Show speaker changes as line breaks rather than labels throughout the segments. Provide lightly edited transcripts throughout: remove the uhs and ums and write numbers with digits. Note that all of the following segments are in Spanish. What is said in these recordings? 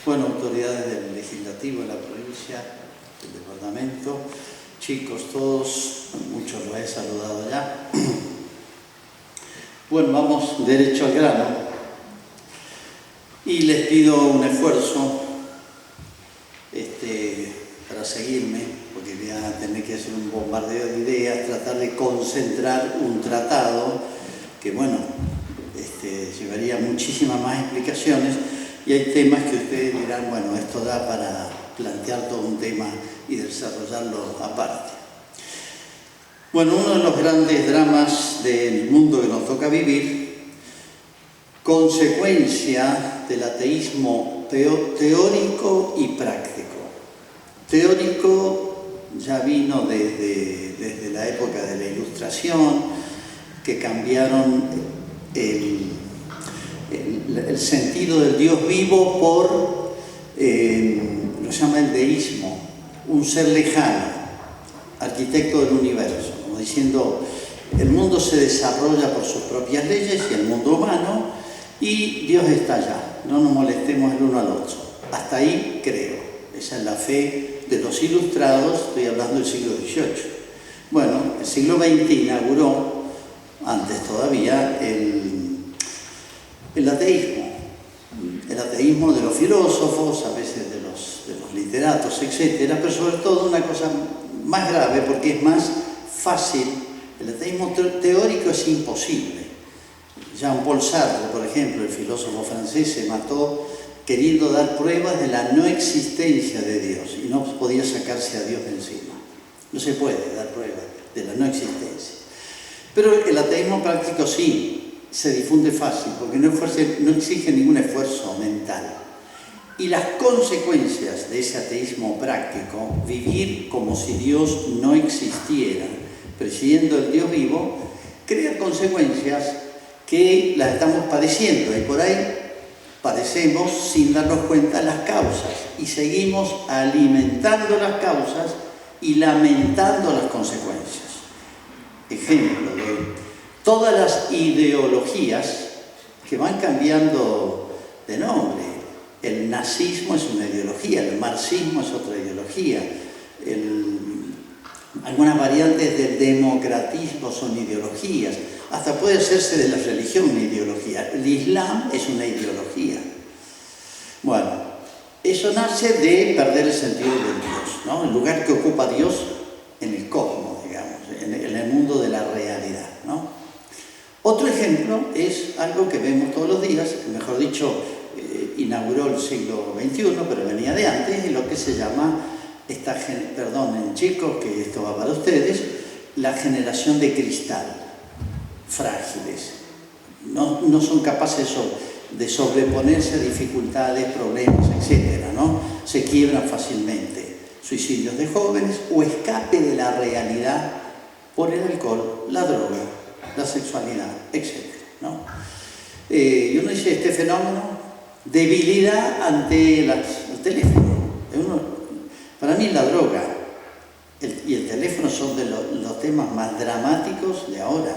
Bueno, autoridades del legislativo de la provincia, del departamento, chicos todos, muchos los he saludado ya. Bueno, vamos derecho al grano y les pido un esfuerzo para seguirme, porque voy a tener que hacer un bombardeo de ideas, tratar de concentrar un tratado que, bueno, llevaría muchísimas más explicaciones, y hay temas que ustedes dirán, bueno, esto da para plantear todo un tema y desarrollarlo aparte. Bueno, uno de los grandes dramas del mundo que nos toca vivir, consecuencia del ateísmo teórico y práctico. Teórico ya vino desde la época de la Ilustración, que cambiaron el sentido del Dios vivo por, lo llama el deísmo, un ser lejano, arquitecto del universo, como diciendo, el mundo se desarrolla por sus propias leyes y el mundo humano, y Dios está allá, no nos molestemos el uno al otro. Hasta ahí creo, esa es la fe de los ilustrados, estoy hablando del siglo XVIII. Bueno, el siglo XX inauguró, antes todavía, el ateísmo de los filósofos, a veces de los literatos, etcétera, pero sobre todo una cosa más grave, porque es más fácil. El ateísmo teórico es imposible. Jean-Paul Sartre, por ejemplo, el filósofo francés, se mató queriendo dar pruebas de la no existencia de Dios y no podía sacarse a Dios de encima. No se puede dar pruebas de la no existencia. Pero el ateísmo práctico sí se difunde fácil, porque no exige ningún esfuerzo mental. Y las consecuencias de ese ateísmo práctico, vivir como si Dios no existiera, presidiendo el Dios vivo, crea consecuencias que las estamos padeciendo, y por ahí padecemos sin darnos cuenta las causas, y seguimos alimentando las causas y lamentando las consecuencias. Ejemplo de todas las ideologías que van cambiando de nombre. El nazismo es una ideología, el marxismo es otra ideología, algunas variantes del democratismo son ideologías, hasta puede hacerse de la religión una ideología. El Islam es una ideología. Bueno, eso nace de perder el sentido de Dios, ¿no? El lugar que ocupa Dios en el cosmos, digamos, en el mundo de la realidad, ¿no? Otro ejemplo es algo que vemos todos los días, mejor dicho, inauguró el siglo XXI, pero venía de antes, y lo que se llama, perdonen chicos, que esto va para ustedes, la generación de cristal, frágiles. No son capaces de sobreponerse a dificultades, problemas, etc., ¿no? Se quiebran fácilmente. Suicidios de jóvenes o escape de la realidad por el alcohol, la droga, la sexualidad, etc., ¿no? Y uno dice, este fenómeno, debilidad ante el teléfono. Para mí la droga y el teléfono son de los temas más dramáticos de ahora.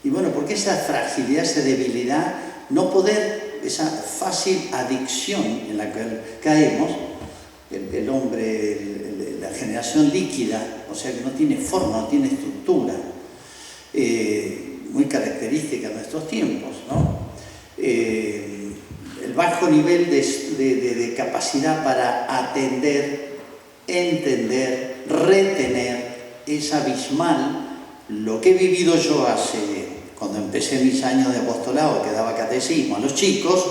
Y bueno, porque esa fragilidad, esa debilidad, no poder, esa fácil adicción en la que caemos, el hombre, la generación líquida, o sea que no tiene forma, no tiene estructura, muy característica de nuestros tiempos, ¿no? El bajo nivel de capacidad para atender, entender, retener, es abismal. Lo que he vivido yo cuando empecé mis años de apostolado, que daba catecismo a los chicos,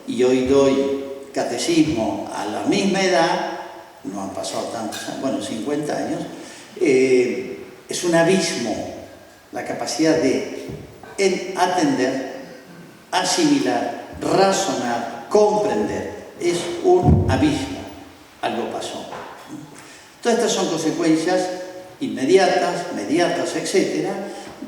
y hoy doy catecismo a la misma edad, no han pasado tantos años, bueno, 50 años, es un abismo la capacidad de atender, asimilar, razonar, comprender. Es un abismo. Algo pasó. Todas estas son consecuencias inmediatas, mediatas, etcétera,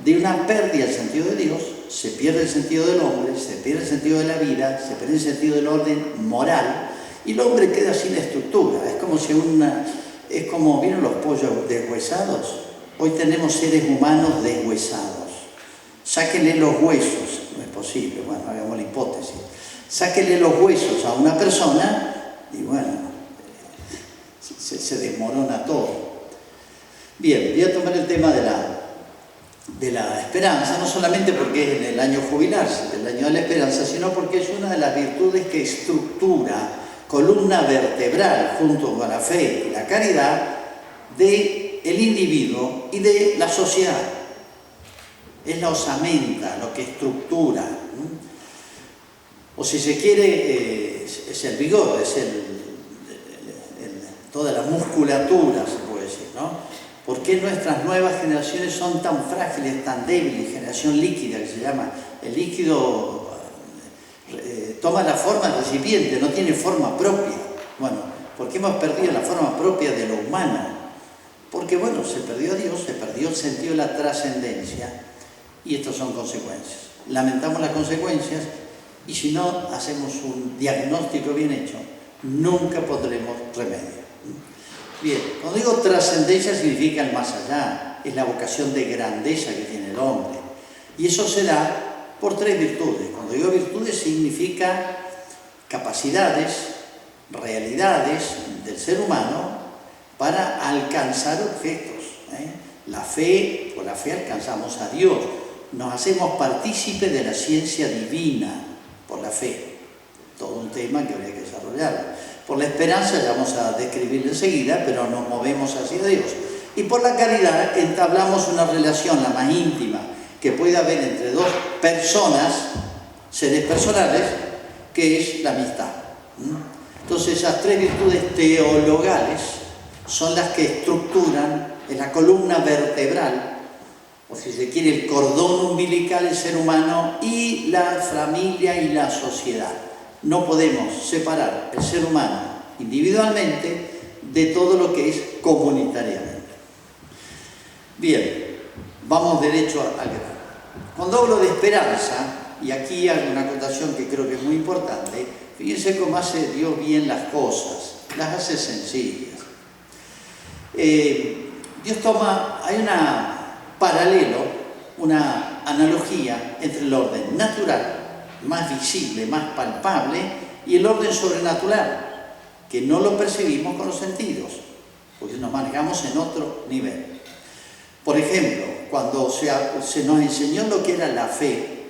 de una pérdida del sentido de Dios. Se pierde el sentido del hombre, se pierde el sentido de la vida, se pierde el sentido del orden moral, y el hombre queda sin estructura. Es como ¿vieron los pollos deshuesados? Hoy tenemos seres humanos deshuesados. Sáquenle los huesos, no es posible, bueno, hagamos la hipótesis. Sáquenle los huesos a una persona y bueno, se desmorona todo. Bien, voy a tomar el tema de la esperanza, no solamente porque es en el año jubilarse, el año de la esperanza, sino porque es una de las virtudes que estructura, columna vertebral, junto con la fe y la caridad, del individuo y de la sociedad. Es la osamenta, lo que estructura, ¿no? O si se quiere, es el vigor, es toda la musculatura, se puede decir, ¿no? ¿Por qué nuestras nuevas generaciones son tan frágiles, tan débiles? Generación líquida, que se llama. El líquido toma la forma del recipiente, no tiene forma propia. Bueno, ¿por qué hemos perdido la forma propia de lo humano? Porque, bueno, se perdió Dios, se perdió el sentido de la trascendencia, y estas son consecuencias. Lamentamos las consecuencias, y si no hacemos un diagnóstico bien hecho, nunca pondremos remedio. Bien, cuando digo trascendencia significa el más allá, es la vocación de grandeza que tiene el hombre. Y eso se da por tres virtudes. Cuando digo virtudes significa capacidades, realidades del ser humano para alcanzar objetos. La fe, por la fe alcanzamos a Dios. Nos hacemos partícipes de la ciencia divina por la fe. Todo un tema que habría que desarrollar. Por la esperanza, ya vamos a describirlo enseguida, pero nos movemos hacia Dios. Y por la caridad entablamos una relación, la más íntima, que puede haber entre dos personas, seres personales, que es la amistad. Entonces, esas tres virtudes teologales son las que estructuran, es la columna vertebral, o si se quiere, el cordón umbilical del ser humano y la familia y la sociedad. No podemos separar el ser humano individualmente de todo lo que es comunitariamente. Bien, vamos derecho al grano. Cuando hablo de esperanza, y aquí hay una acotación que creo que es muy importante, fíjense cómo hace Dios bien las cosas, las hace sencillas. Dios toma, hay un paralelo, una analogía entre el orden natural, más visible, más palpable, y el orden sobrenatural, que no lo percibimos con los sentidos, porque nos manejamos en otro nivel. Por ejemplo, cuando se nos enseñó lo que era la fe,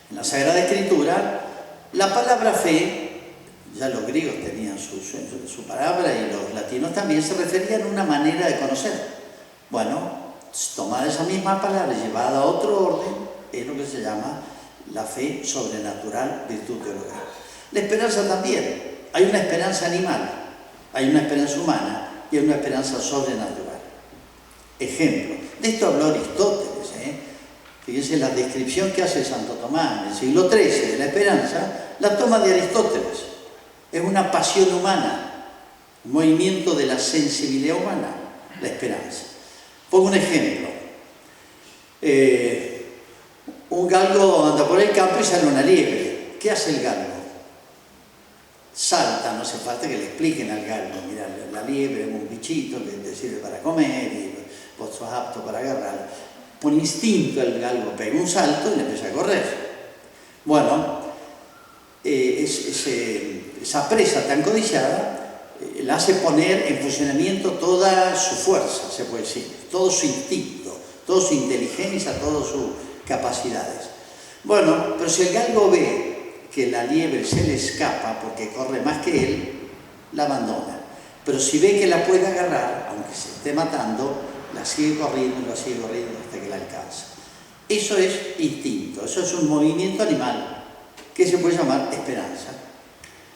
en la Sagrada Escritura, la palabra fe, ya los griegos tenían su palabra y los latinos también, se referían a una manera de conocer. Bueno, tomada esa misma palabra y llevada a otro orden, es lo que se llama la fe sobrenatural, virtud teologal. La esperanza también. Hay una esperanza animal, hay una esperanza humana y hay una esperanza sobrenatural. Ejemplo, de esto habló Aristóteles. Fíjense la descripción que hace Santo Tomás en el siglo XIII de la esperanza, la toma de Aristóteles. Es una pasión humana, un movimiento de la sensibilidad humana, la esperanza. Pongo un ejemplo. Un galgo anda por el campo y sale una liebre. ¿Qué hace el galgo? Salta, no hace falta que le expliquen al galgo. Mira, la liebre es un bichito que te sirve para comer y vos sos apto para agarrarlo. Por instinto el galgo pega un salto y le empieza a correr. Bueno, esa presa tan codiciada la hace poner en funcionamiento toda su fuerza, se puede decir, todo su instinto, toda su inteligencia, todas sus capacidades. Bueno, pero si el galgo ve que la liebre se le escapa porque corre más que él, la abandona. Pero si ve que la puede agarrar, aunque se esté matando, la sigue corriendo hasta que la alcanza. Eso es instinto, eso es un movimiento animal que se puede llamar esperanza.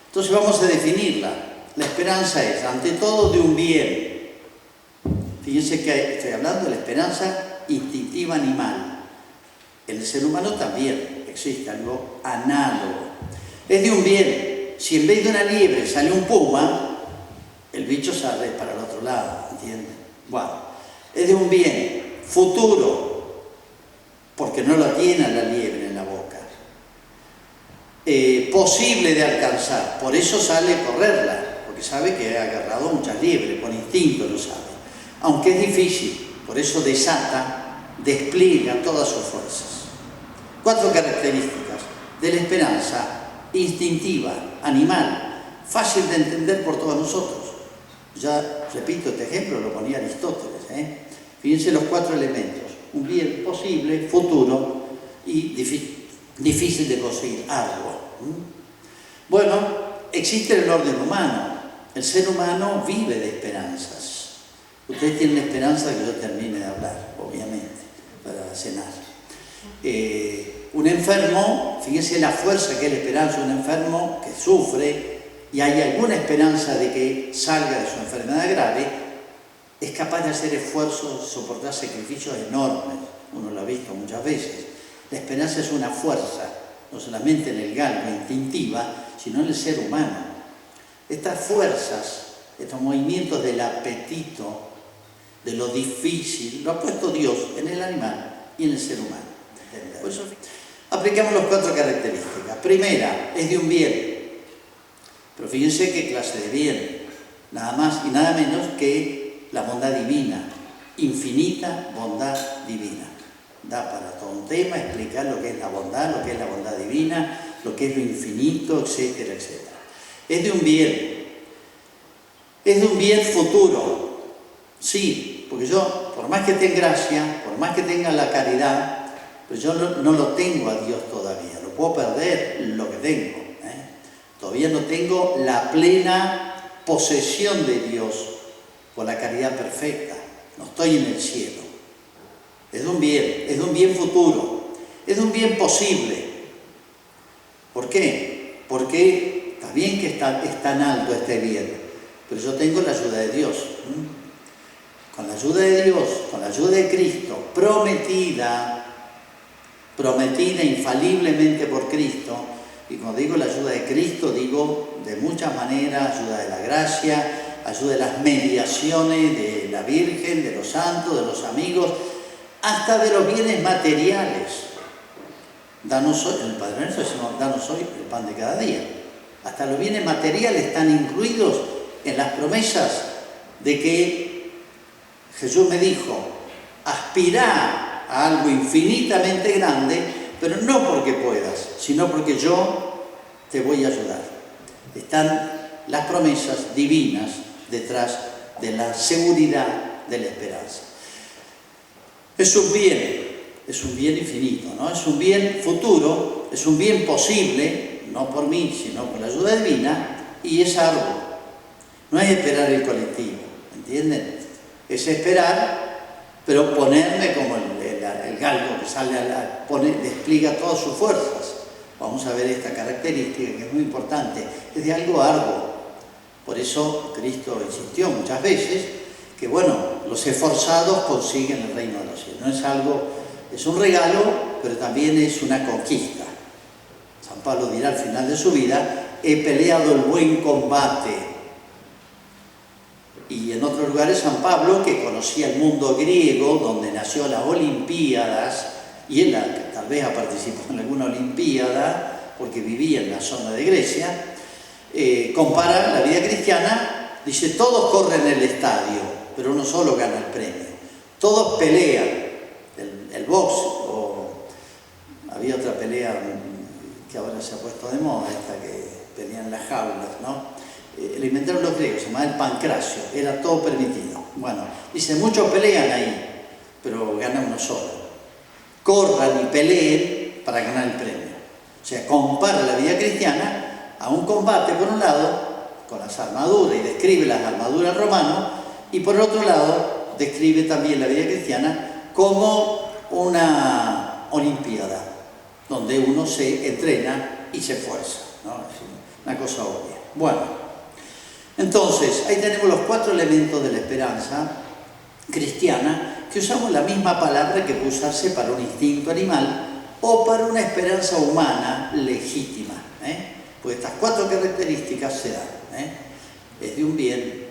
Entonces vamos a definirla. La esperanza es, ante todo, de un bien. Fíjense que estoy hablando de la esperanza instintiva animal. En el ser humano también existe algo análogo. Es de un bien. Si en vez de una liebre sale un puma, el bicho sale para el otro lado, ¿entienden? Bueno, es de un bien futuro, porque no lo tiene la liebre en la boca. Posible de alcanzar, por eso sale a correrla, porque sabe que ha agarrado muchas liebres, por instinto lo sabe. Aunque es difícil, por eso despliega todas sus fuerzas. 4 características de la esperanza instintiva, animal, fácil de entender por todos nosotros. Ya repito, este ejemplo lo ponía Aristóteles. Fíjense los 4 elementos: un bien posible, futuro y difícil de conseguir, arduo. Bueno, existe el orden humano. El ser humano vive de esperanzas. Ustedes tienen esperanza de que yo termine de hablar, obviamente, para cenar. Un enfermo, fíjense la fuerza que es la esperanza. Un enfermo que sufre y hay alguna esperanza de que salga de su enfermedad grave, es capaz de hacer esfuerzos, soportar sacrificios enormes. Uno lo ha visto muchas veces. La esperanza es una fuerza, no solamente en el galgo, instintiva, sino en el ser humano. Estas fuerzas, estos movimientos del apetito, de lo difícil, lo ha puesto Dios en el animal y en el ser humano. Por eso aplicamos las 4 características. Primera, es de un bien. Pero fíjense qué clase de bien. Nada más y nada menos que la bondad divina. Infinita bondad divina. Da para todo un tema explicar lo que es la bondad divina, lo que es lo infinito, etcétera, etcétera. Es de un bien. Es de un bien futuro. Sí, porque yo, por más que tenga gracia, por más que tenga la caridad, pues yo no lo tengo a Dios todavía. Lo puedo perder lo que tengo. Todavía no tengo la plena posesión de Dios por la caridad perfecta. No estoy en el cielo. Es de un bien futuro, es de un bien posible. ¿Por qué? Porque está bien que es tan alto este bien, pero yo tengo la ayuda de Dios. Con la ayuda de Dios, con la ayuda de Cristo, prometida infaliblemente por Cristo. Y cuando digo la ayuda de Cristo, digo de muchas maneras: ayuda de la gracia, ayuda de las mediaciones de la Virgen, de los santos, de los amigos, hasta de los bienes materiales. Danos hoy, en el Padre Nuestro decimos: danos hoy el pan de cada día. Hasta los bienes materiales están incluidos en las promesas de que Jesús me dijo: aspirá a algo infinitamente grande, pero no porque puedas, sino porque yo te voy a ayudar. Están las promesas divinas detrás de la seguridad de la esperanza. Es un bien infinito, ¿no? Es un bien futuro, es un bien posible, no por mí, sino por la ayuda divina, y es algo. No es esperar el colectivo, ¿entienden? Es esperar, pero ponerme como el galgo que sale despliega todas sus fuerzas. Vamos a ver esta característica que es muy importante. Es de algo arduo. Por eso Cristo insistió muchas veces que, bueno, los esforzados consiguen el reino de los cielos. No es algo, es un regalo, pero también es una conquista. San Pablo dirá al final de su vida: he peleado el buen combate. Y en otros lugares San Pablo, que conocía el mundo griego, donde nació las Olimpiadas, y él tal vez ha participado en alguna Olimpiada, porque vivía en la zona de Grecia, compara la vida cristiana, dice: todos corren el estadio, pero uno solo gana el premio. Todos pelean, el box, o había otra pelea que ahora se ha puesto de moda, esta que pelean las jaulas, ¿no? Lo inventaron los griegos, se llamaba el pancracio, era todo permitido. Bueno, dice: muchos pelean ahí, pero gana uno solo. Corran y peleen para ganar el premio. O sea, compara la vida cristiana a un combate, por un lado, con las armaduras, y describe las armaduras romanas, y por otro lado, describe también la vida cristiana como una olimpiada, donde uno se entrena y se esfuerza, ¿no? Es una cosa obvia. Bueno, entonces, ahí tenemos los 4 elementos de la esperanza cristiana, que usamos la misma palabra que puede usarse para un instinto animal o para una esperanza humana legítima, pues estas 4 características se dan. Es de un bien.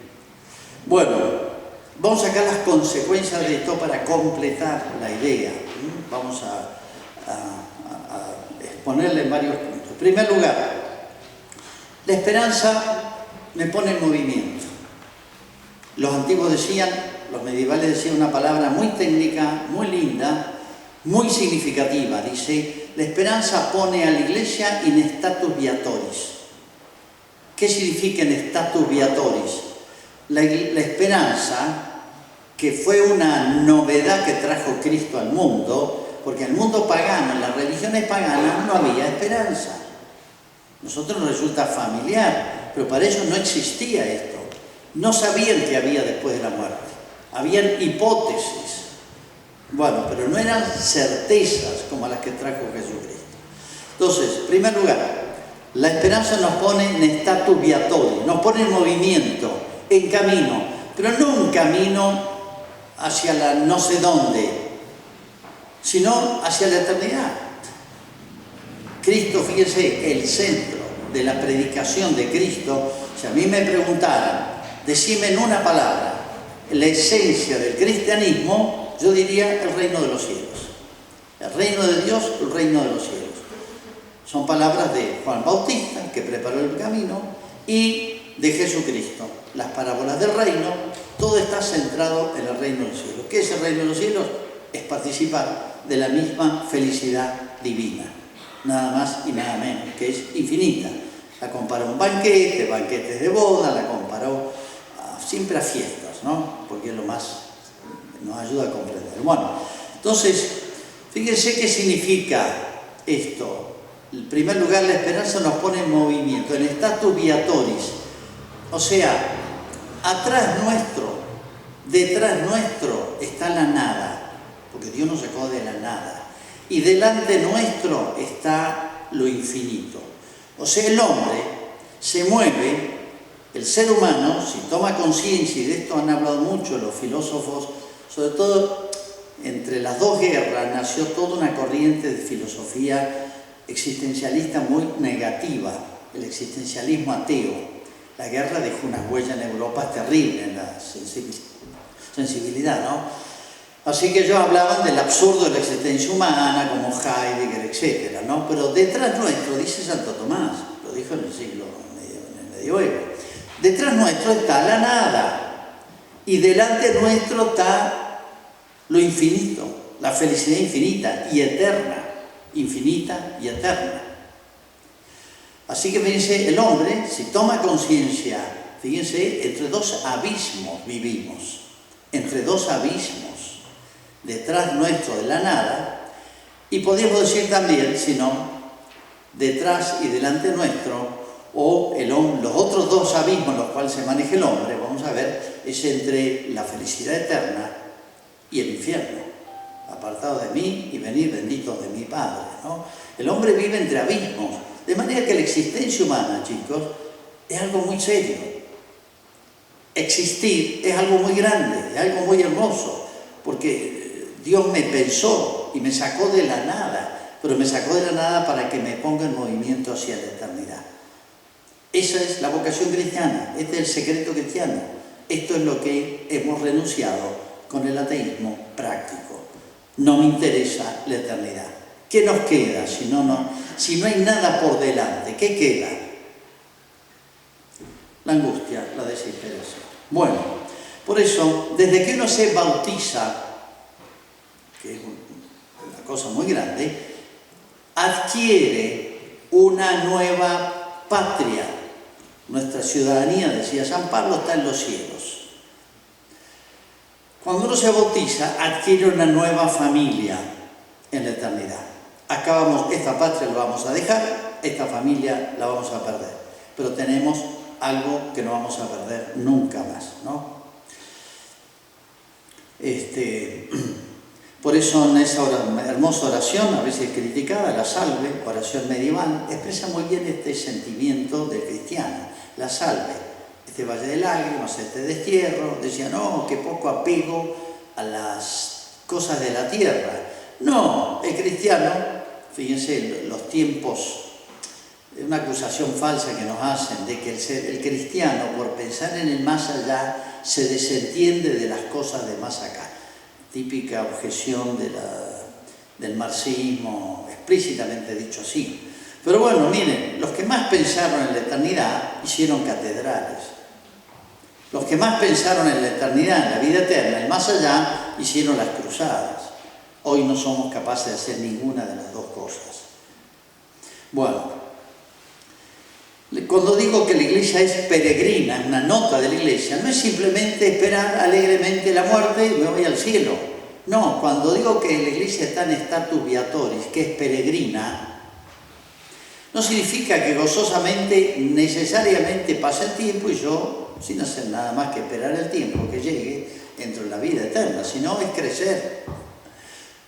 Bueno, vamos a sacar las consecuencias de esto para completar la idea. Vamos a exponerle en varios puntos. En primer lugar, la esperanza me pone en movimiento. Los antiguos decían, los medievales decían una palabra muy técnica, muy linda, muy significativa. Dice: la esperanza pone a la Iglesia in status viatoris. ¿Qué significa en status viatoris? La esperanza, que fue una novedad que trajo Cristo al mundo, porque en el mundo pagano, en las religiones paganas, no había esperanza. Nosotros nos resulta familiar, pero para ellos no existía esto. No sabían qué había después de la muerte. Habían hipótesis. Bueno, pero no eran certezas como las que trajo Jesucristo. Entonces, en primer lugar, la esperanza nos pone en status viatorio, nos pone en movimiento, en camino, pero no un camino hacia la no sé dónde, sino hacia la eternidad. Cristo, fíjense, el centro de la predicación de Cristo, si a mí me preguntaran, decime en una palabra, la esencia del cristianismo, yo diría el reino de los cielos. El reino de Dios, el reino de los cielos. Son palabras de Juan Bautista, que preparó el camino, y de Jesucristo. Las parábolas del reino, todo está centrado en el reino de los cielos. ¿Qué es el reino de los cielos? Es participar de la misma felicidad divina. Nada más y nada menos, que es infinita. La comparó a un banquete, banquetes de boda, la comparó siempre a fiestas, ¿no? Porque es lo más nos ayuda a comprender. Bueno, entonces, fíjense qué significa esto. En primer lugar, la esperanza nos pone en movimiento, en status viatoris. O sea, atrás nuestro, detrás nuestro está la nada, porque Dios nos sacó de la nada. Y delante nuestro está lo infinito. O sea, el hombre se mueve, el ser humano, si toma conciencia, y de esto han hablado mucho los filósofos, sobre todo entre las dos guerras nació toda una corriente de filosofía existencialista muy negativa, el existencialismo ateo. La guerra dejó unas huellas en Europa terribles en la sensibilidad, ¿no? Así que ellos hablaban del absurdo de la existencia humana, como Heidegger, etc., ¿no? Pero detrás nuestro, dice Santo Tomás, lo dijo en el medioevo, detrás nuestro está la nada, y delante nuestro está lo infinito, la felicidad infinita y eterna, infinita y eterna. Así que fíjense, el hombre, si toma conciencia, fíjense, entre dos abismos vivimos, entre dos abismos, detrás nuestro de la nada, y podríamos decir también, si no, detrás y delante nuestro, o los otros dos abismos en los cuales se maneja el hombre, vamos a ver, es entre la felicidad eterna y el infierno. Apartados de mí y venid benditos de mi Padre, ¿no? El hombre vive entre abismos, de manera que la existencia humana, chicos, es algo muy serio. Existir es algo muy grande, es algo muy hermoso, porque Dios me pensó y me sacó de la nada, pero me sacó de la nada para que me ponga en movimiento hacia la eternidad. Esa es la vocación cristiana, este es el secreto cristiano. Esto es lo que hemos renunciado con el ateísmo práctico. No me interesa la eternidad. ¿Qué nos queda si no hay nada por delante? ¿Qué queda? La angustia, la desesperación. Bueno, por eso, desde que uno se bautiza, que es una cosa muy grande, adquiere una nueva patria. Nuestra ciudadanía, decía San Pablo, está en los cielos. Cuando uno se bautiza, adquiere una nueva familia en la eternidad. Esta patria la vamos a dejar, esta familia la vamos a perder. Pero tenemos algo que no vamos a perder nunca más, ¿no? Por eso en esa hermosa oración, a veces criticada, la salve, oración medieval, expresa muy bien este sentimiento del cristiano, la salve. Este valle de lágrimas, este destierro, decía, no, qué poco apego a las cosas de la tierra. No, el cristiano, fíjense, los tiempos, una acusación falsa que nos hacen de que el cristiano, por pensar en el más allá, se desentiende de las cosas de más acá. Típica objeción del marxismo, explícitamente dicho así. Pero bueno, miren, los que más pensaron en la eternidad hicieron catedrales. Los que más pensaron en la eternidad, en la vida eterna, el más allá, hicieron las cruzadas. Hoy no somos capaces de hacer ninguna de las dos cosas. Bueno, Cuando digo que la iglesia es peregrina, una nota de la iglesia, no es simplemente esperar alegremente la muerte y me voy al cielo. No, cuando digo que la iglesia está en status viatoris, que es peregrina, no significa que gozosamente, necesariamente pase el tiempo y yo, sin hacer nada más que esperar el tiempo que llegue, entro en la vida eterna, sino es crecer.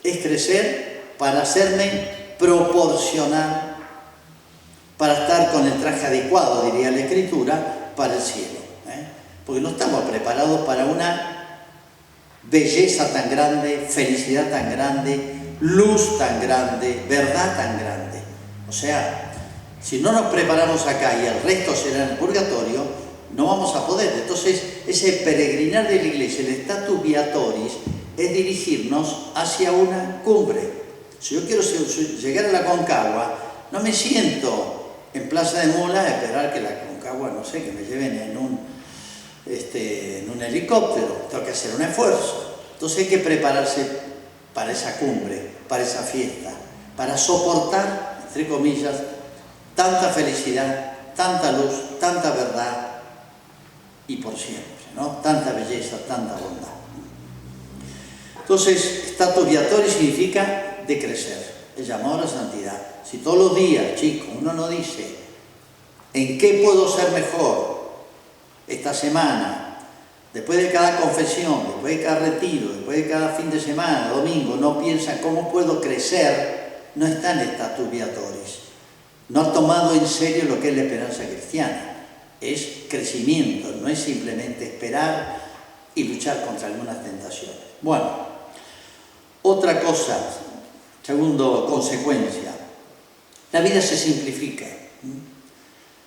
Es crecer para hacerme proporcional, para estar con el traje adecuado, diría la Escritura, para el cielo. Porque no estamos preparados para una belleza tan grande, felicidad tan grande, luz tan grande, verdad tan grande. O sea, si no nos preparamos acá y el resto será en el purgatorio, no vamos a poder. Entonces, ese peregrinar de la iglesia, el status viatoris, es dirigirnos hacia una cumbre. Si yo quiero llegar a la Concagua, no me siento en Plaza de Mulas a esperar que la Concagua, no sé, que me lleven en un helicóptero. Tengo que hacer un esfuerzo. Entonces hay que prepararse para esa cumbre, para esa fiesta, para soportar, entre comillas, tanta felicidad, tanta luz, tanta verdad y por siempre, ¿no? Tanta belleza, tanta bondad. Entonces, status viatoris significa de crecer, el llamado a la santidad. Si todos los días, chicos, uno no dice ¿en qué puedo ser mejor esta semana? Después de cada confesión, después de cada retiro, después de cada fin de semana, domingo, no piensa cómo puedo crecer, no está en status viatoris. No ha tomado en serio lo que es la esperanza cristiana. Es crecimiento, no es simplemente esperar y luchar contra algunas tentaciones. Bueno, otra cosa, segundo consecuencia, la vida se simplifica.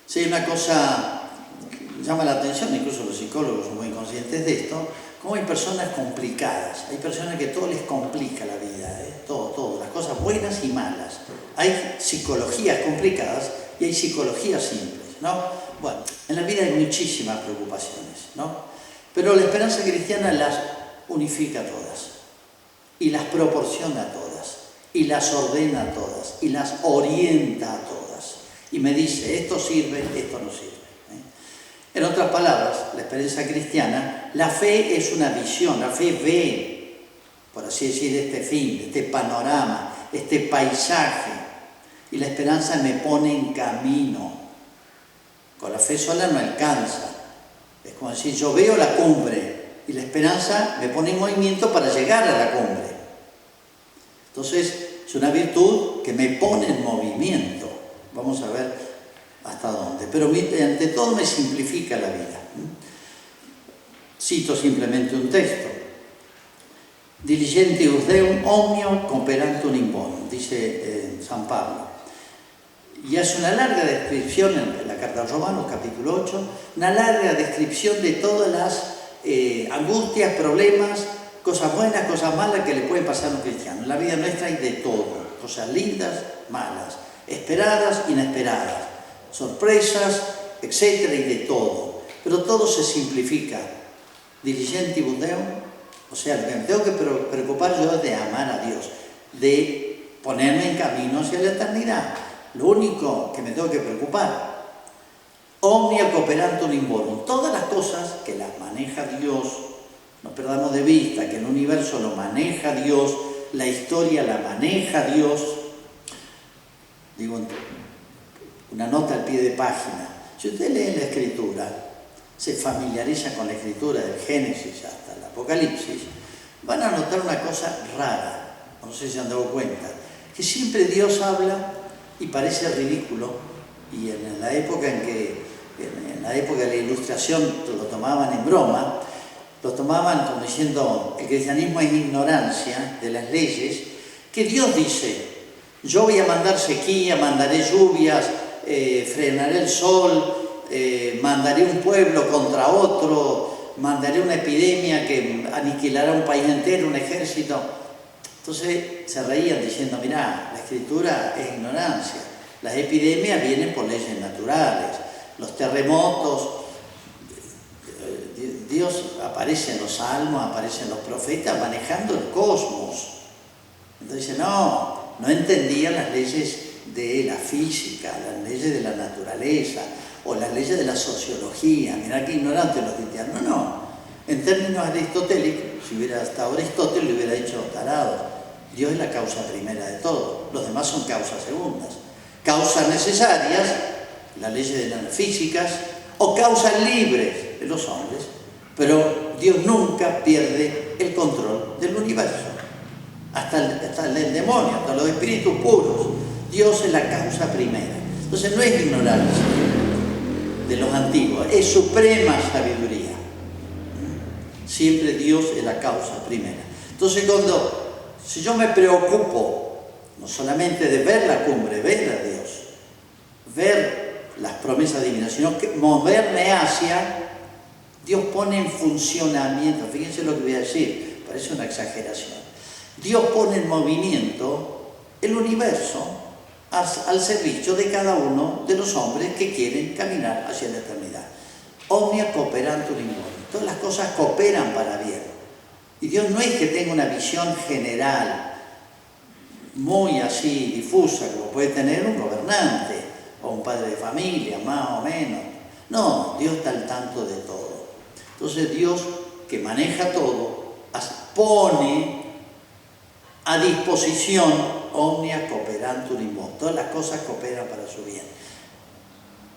Si hay una cosa que llama la atención, incluso los psicólogos son muy conscientes de esto, como hay personas complicadas, hay personas que todo les complica la vida, todo, las cosas buenas y malas. Hay psicologías complicadas y hay psicologías simples, ¿no? Bueno, en la vida hay muchísimas preocupaciones, ¿no? Pero la esperanza cristiana las unifica todas y las proporciona a todas y las ordena a todas y las orienta a todas y me dice esto sirve, esto no sirve. En otras palabras, la esperanza cristiana, la fe es una visión, la fe ve, por así decir, este fin, este panorama, este paisaje, y la esperanza me pone en camino. Con la fe sola no alcanza. Es como decir, yo veo la cumbre y la esperanza me pone en movimiento para llegar a la cumbre. Entonces, es una virtud que me pone en movimiento. Vamos a ver hasta dónde. Pero ante todo me simplifica la vida. Cito simplemente un texto. Diligentius Deum omnium cooperantur in bonum, dice San Pablo. Y hace una larga descripción en la carta a los Romanos, capítulo 8, una larga descripción de todas las angustias, problemas, cosas buenas, cosas malas que le pueden pasar a un cristiano. En la vida nuestra hay de todo, cosas lindas, malas, esperadas, inesperadas, sorpresas, etcétera, y de todo. Pero todo se simplifica. Diligentibus Deum, o sea, lo que me tengo que preocupar yo es de amar a Dios, de ponerme en camino hacia la eternidad. Lo único que me tengo que preocupar, omnia cooperantur in bonum, todas las cosas que las maneja Dios, no perdamos de vista que el universo lo maneja Dios, la historia la maneja Dios. Digo, una nota al pie de página. Si usted lee la Escritura, se familiariza con la Escritura del Génesis hasta el Apocalipsis, van a notar una cosa rara, no sé si se han dado cuenta, que siempre Dios habla y parece ridículo, y en la época en la época de la Ilustración lo tomaban en broma, lo tomaban como diciendo el cristianismo es ignorancia de las leyes, que Dios dice, yo voy a mandar sequía, mandaré lluvias, frenaré el sol, mandaré un pueblo contra otro, mandaré una epidemia que aniquilará un país entero, un ejército. Entonces se reían diciendo, mirá, la Escritura es ignorancia, las epidemias vienen por leyes naturales, los terremotos, Dios aparece en los salmos, aparece en los profetas manejando el cosmos. Entonces dice, no entendían las leyes de la física, las leyes de la naturaleza, las leyes de la sociología. Mirá qué ignorantes los cristianos. No. En términos aristotélicos, si hubiera estado Aristóteles, le hubiera dicho tarado. Dios es la causa primera de todo. Los demás son causas segundas. Causas necesarias, las leyes de las físicas, o causas libres de los hombres. Pero Dios nunca pierde el control del universo. Hasta el demonio, hasta los espíritus puros. Dios es la causa primera. Entonces no es ignorancia de los antiguos, es suprema sabiduría. Siempre Dios es la causa primera. Entonces si yo me preocupo no solamente de ver la cumbre, ver a Dios, ver las promesas divinas, sino que moverme hacia, Dios pone en funcionamiento, fíjense lo que voy a decir, parece una exageración. Dios pone en movimiento el universo al servicio de cada uno de los hombres que quieren caminar hacia la eternidad. Omnia cooperantur in bono. Todas las cosas cooperan para bien. Y Dios no es que tenga una visión general, muy así difusa, como puede tener un gobernante o un padre de familia, más o menos. No, Dios está al tanto de todo. Entonces Dios, que maneja todo, pone a disposición omnia cooperantur in bono. Todas las cosas cooperan para su bien.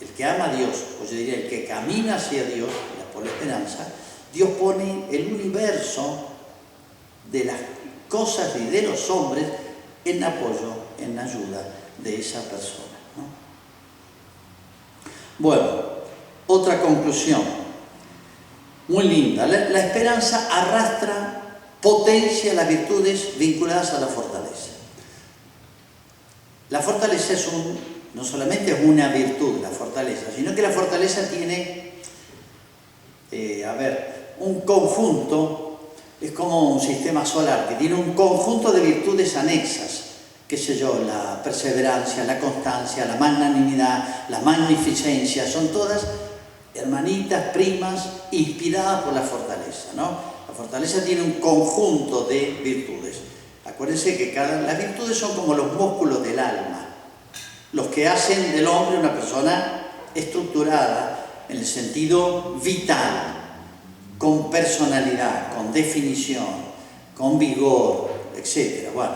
El que ama a Dios, o yo diría el que camina hacia Dios, por la esperanza, Dios pone el universo de las cosas y de los hombres en apoyo, en ayuda de esa persona, ¿no? Bueno, otra conclusión muy linda. La esperanza arrastra, potencia las virtudes vinculadas a la fortaleza. La fortaleza no solamente es una virtud, la fortaleza, sino que la fortaleza tiene, un conjunto, es como un sistema solar, que tiene un conjunto de virtudes anexas, qué sé yo, la perseverancia, la constancia, la magnanimidad, la magnificencia, son todas hermanitas, primas, inspiradas por la fortaleza, ¿no? La fortaleza tiene un conjunto de virtudes. Acuérdense que las virtudes son como los músculos del alma, los que hacen del hombre una persona estructurada en el sentido vital, con personalidad, con definición, con vigor, etc. Bueno,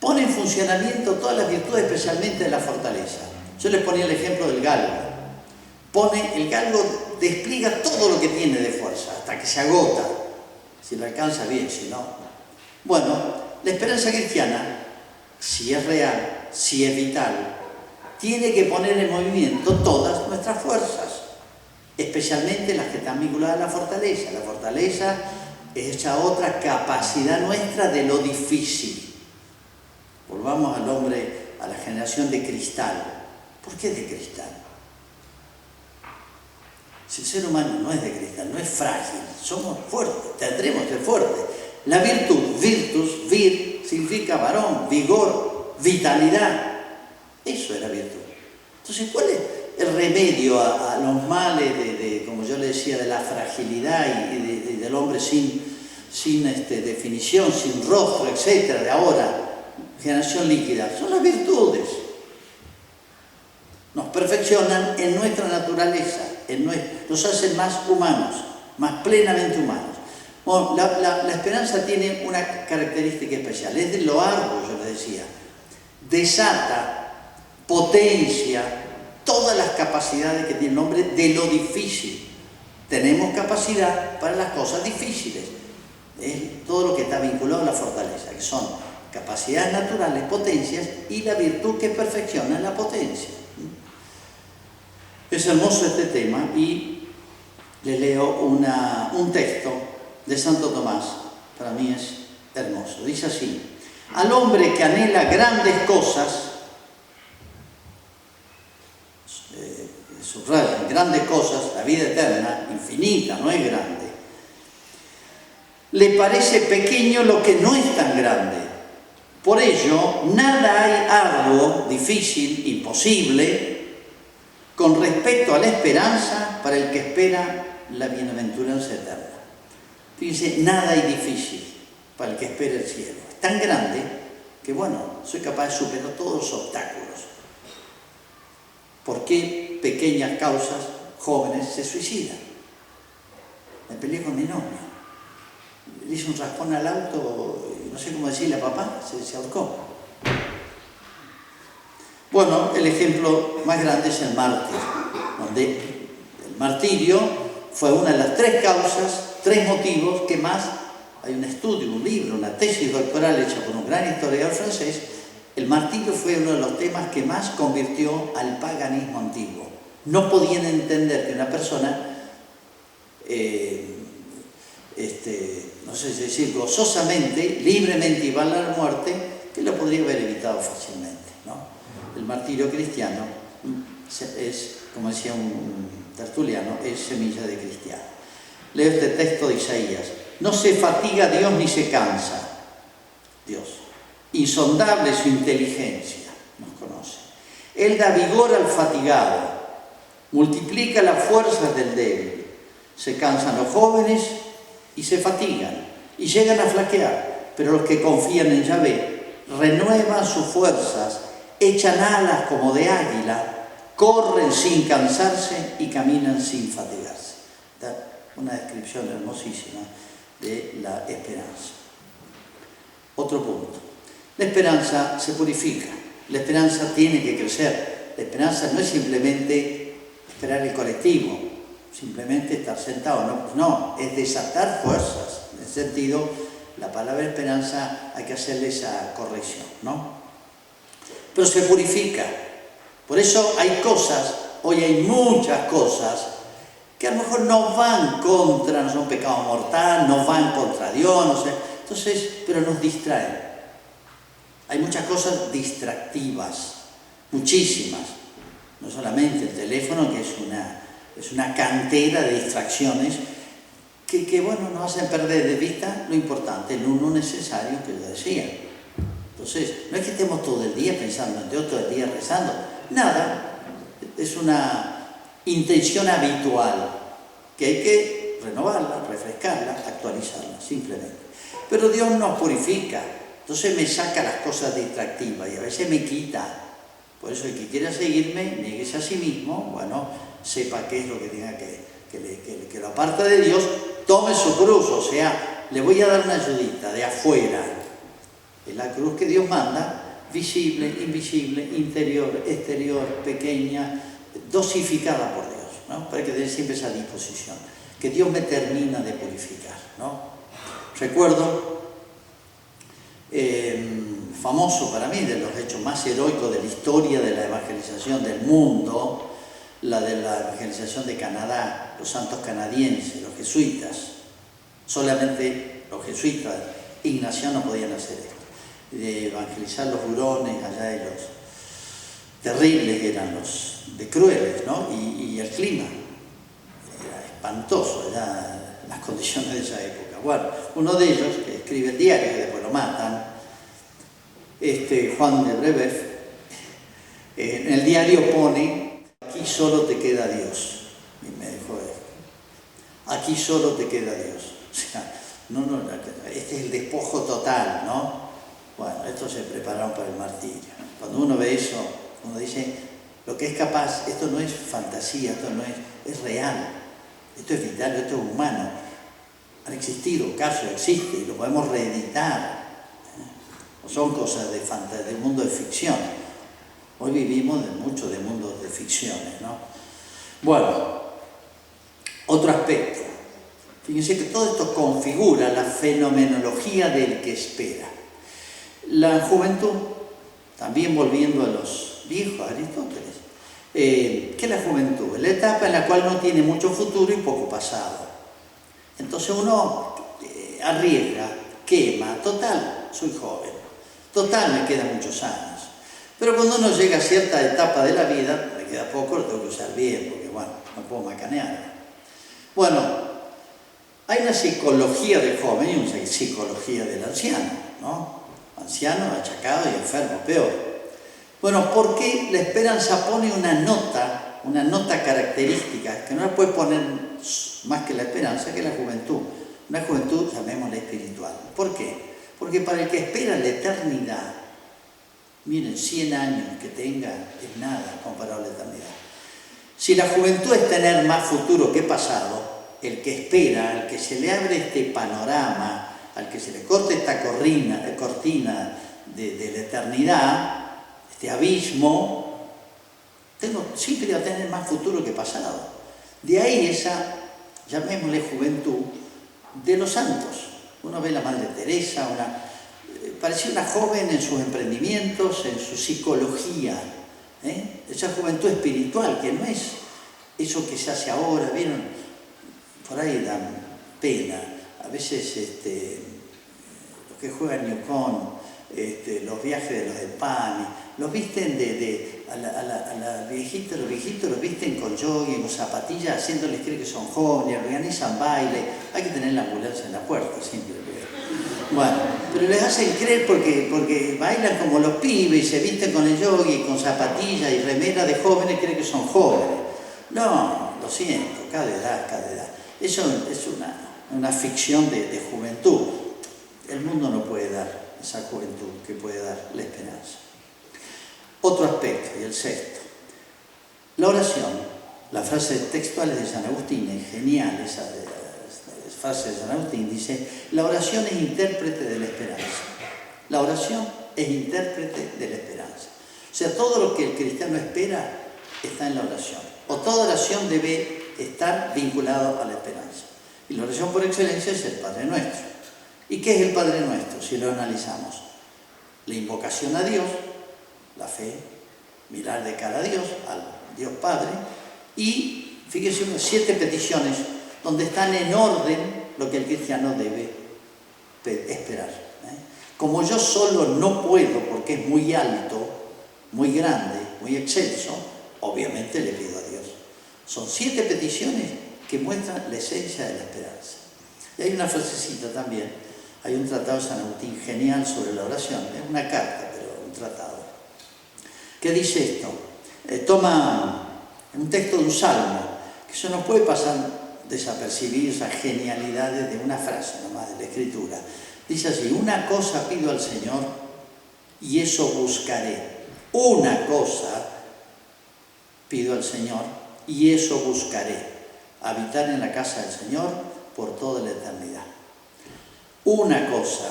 pone en funcionamiento todas las virtudes, especialmente de la fortaleza. Yo les ponía el ejemplo del galgo. El galgo despliega todo lo que tiene de fuerza, hasta que se agota. Si lo alcanza bien, si no. Bueno, la esperanza cristiana, si es real, si es vital, tiene que poner en movimiento todas nuestras fuerzas, especialmente las que están vinculadas a la fortaleza. La fortaleza es esa otra capacidad nuestra de lo difícil. Volvamos al hombre, a la generación de cristal. ¿Por qué de cristal? Si el ser humano no es de cristal, no es frágil, somos fuertes, tendremos que ser fuertes. La virtud, virtus, vir, significa varón, vigor, vitalidad. Eso es la virtud. Entonces, ¿cuál es el remedio a los males como yo le decía, de la fragilidad y del hombre sin definición, sin rostro, etcétera, de ahora, generación líquida? Son las virtudes. Nos perfeccionan en nuestra naturaleza, nos hacen más humanos, más plenamente humanos. Bueno, la esperanza tiene una característica especial, es de lo arduo, yo les decía. Desata, potencia todas las capacidades que tiene el hombre de lo difícil. Tenemos capacidad para las cosas difíciles. Es todo lo que está vinculado a la fortaleza, que son capacidades naturales, potencias, y la virtud que perfecciona la potencia. Es hermoso este tema y les leo un texto de Santo Tomás. Para mí es hermoso. Dice así: al hombre que anhela grandes cosas, subrayan, grandes cosas, la vida eterna, infinita, no es grande, le parece pequeño lo que no es tan grande. Por ello, nada hay arduo, difícil, imposible con respecto a la esperanza para el que espera la bienaventuranza eterna. Fíjense, nada hay difícil para el que espera el cielo. Es tan grande que, bueno, soy capaz de superar todos los obstáculos. ¿Por qué pequeñas causas jóvenes se suicidan? Me peleé con mi novia. Le hice un raspón al auto, no sé cómo decirle a papá, se ahorcó. Bueno, el ejemplo más grande es el mártir, donde el martirio fue una de las 3 causas, 3 motivos que más, hay un estudio, un libro, una tesis doctoral hecha por un gran historiador francés. El martirio fue uno de los temas que más convirtió al paganismo antiguo. No podían entender que una persona, no sé si decir, gozosamente, libremente iba a la muerte, que lo podría haber evitado fácilmente, ¿no? El martirio cristiano es, como decía un tertuliano, es semilla de cristiano. Leo este texto de Isaías. No se fatiga Dios ni se cansa. Dios. Insondable su inteligencia, nos conoce. Él da vigor al fatigado, multiplica las fuerzas del débil. Se cansan los jóvenes y se fatigan y llegan a flaquear, pero los que confían en Yahvé renuevan sus fuerzas, echan alas como de águila, corren sin cansarse y caminan sin fatigarse. Una descripción hermosísima de la esperanza. Otro punto. La esperanza se purifica, la esperanza tiene que crecer. La esperanza no es simplemente esperar el colectivo, simplemente estar sentado, no, es desatar fuerzas. En ese sentido, la palabra esperanza hay que hacerle esa corrección, ¿no? Pero se purifica. Por eso hay cosas, hoy hay muchas cosas, que a lo mejor no van contra, no son pecado mortal, no van contra Dios, no sé, entonces, pero nos distraen. Hay muchas cosas distractivas, muchísimas. No solamente el teléfono, que es una cantera de distracciones que bueno, nos hacen perder de vista lo importante, lo uno necesario que yo decía. Entonces, no es que estemos todo el día pensando en Dios, todo el día rezando. Nada, es una intención habitual que hay que renovarla, refrescarla, actualizarla, simplemente. Pero Dios nos purifica. Entonces me saca las cosas distractivas y a veces me quita. Por eso el que quiera seguirme, nieguese a sí mismo, bueno, sepa qué es lo que tenga que lo aparta de Dios, tome su cruz, o sea, le voy a dar una ayudita de afuera. Es la cruz que Dios manda, visible, invisible, interior, exterior, pequeña, dosificada por Dios, ¿no? Para que tener siempre esa disposición, que Dios me termina de purificar, ¿no? Recuerdo famoso para mí, de los hechos más heroicos de la historia de la evangelización del mundo, la de la evangelización de Canadá, los santos canadienses, los jesuitas. Solamente los jesuitas ignacianos podían hacer esto, de evangelizar los hurones allá de los terribles que eran los de crueles, ¿no? Y el clima era espantoso allá, las condiciones de esa época. Bueno, uno de ellos, que escribe el diario, que después lo matan, Juan de Brebeuf, en el diario pone: aquí solo te queda Dios. Y me dijo él: aquí solo te queda Dios. O sea, este es el despojo total, ¿no? Bueno, estos se prepararon para el martirio. Cuando uno ve eso, uno dice, lo que es capaz, esto no es fantasía, esto no es real, esto es vital, esto es humano. Han existido casos, existe, y lo podemos reeditar. No son cosas de fantasía, del mundo de ficción. Hoy vivimos mucho de mundos de ficciones, ¿no? Bueno, otro aspecto. Fíjense que todo esto configura la fenomenología del que espera. La juventud, también volviendo a los viejos, Aristóteles, ¿qué es la juventud? Es la etapa en la cual no tiene mucho futuro y poco pasado. Entonces uno arriesga, quema, total, soy joven, total, me quedan muchos años. Pero cuando uno llega a cierta etapa de la vida, me queda poco, lo tengo que usar bien, porque bueno, no puedo macanear. Bueno, hay una psicología del joven y una psicología del anciano, ¿no? Anciano, achacado y enfermo, peor. Bueno, ¿por qué la esperanza pone una nota característica, que no la puede poner más que la esperanza, que la juventud? Una juventud, llamémosla espiritual. ¿Por qué? Porque para el que espera la eternidad, Miren, 100 años que tenga es nada comparado a la eternidad. Si la juventud es tener más futuro que pasado, el que espera, al que se le abre este panorama, al que se le corte esta cortina de la eternidad, este abismo, siempre va a tener más futuro que pasado. De ahí esa, llamémosle juventud, de los santos. Uno ve la Madre Teresa, parecía una joven en sus emprendimientos, en su psicología, esa juventud espiritual, que no es eso que se hace ahora, ¿vieron? Por ahí dan pena. A veces los que juegan Yukon, los viajes de los del PAN, los visten a los viejitos los visten con jogging, con zapatillas, haciéndoles creer que son jóvenes, organizan baile. Hay que tener la ambulancia en la puerta, siempre. Bueno, pero les hacen creer porque bailan como los pibes y se visten con el jogging, con zapatillas y remera de jóvenes, creen que son jóvenes. No, lo siento, cada edad. Eso es una ficción de juventud. El mundo no puede dar esa juventud que puede dar la esperanza. Otro aspecto, y el sexto. La oración, las frases textuales de San Agustín, es genial esa frase de San Agustín, dice: la oración es intérprete de la esperanza. La oración es intérprete de la esperanza. O sea, todo lo que el cristiano espera está en la oración. O toda oración debe estar vinculado a la esperanza. Y la oración por excelencia es el Padre Nuestro. ¿Y qué es el Padre Nuestro si lo analizamos? La invocación a Dios, la fe, mirar de cara a Dios, al Dios Padre, y fíjense unas 7 peticiones donde están en orden lo que el cristiano debe esperar. Como yo solo no puedo, porque es muy alto, muy grande, muy excelso, obviamente le pido a Dios. Son 7 peticiones que muestran la esencia de la esperanza. Y hay una frasecita también, hay un tratado de San Agustín genial sobre la oración, es una carta, pero un tratado, que dice esto, toma un texto de un salmo, que eso no puede pasar desapercibir esas genialidades de una frase nomás de la Escritura. Dice así: una cosa pido al Señor y eso buscaré. Una cosa pido al Señor y eso buscaré: habitar en la casa del Señor por toda la eternidad. Una cosa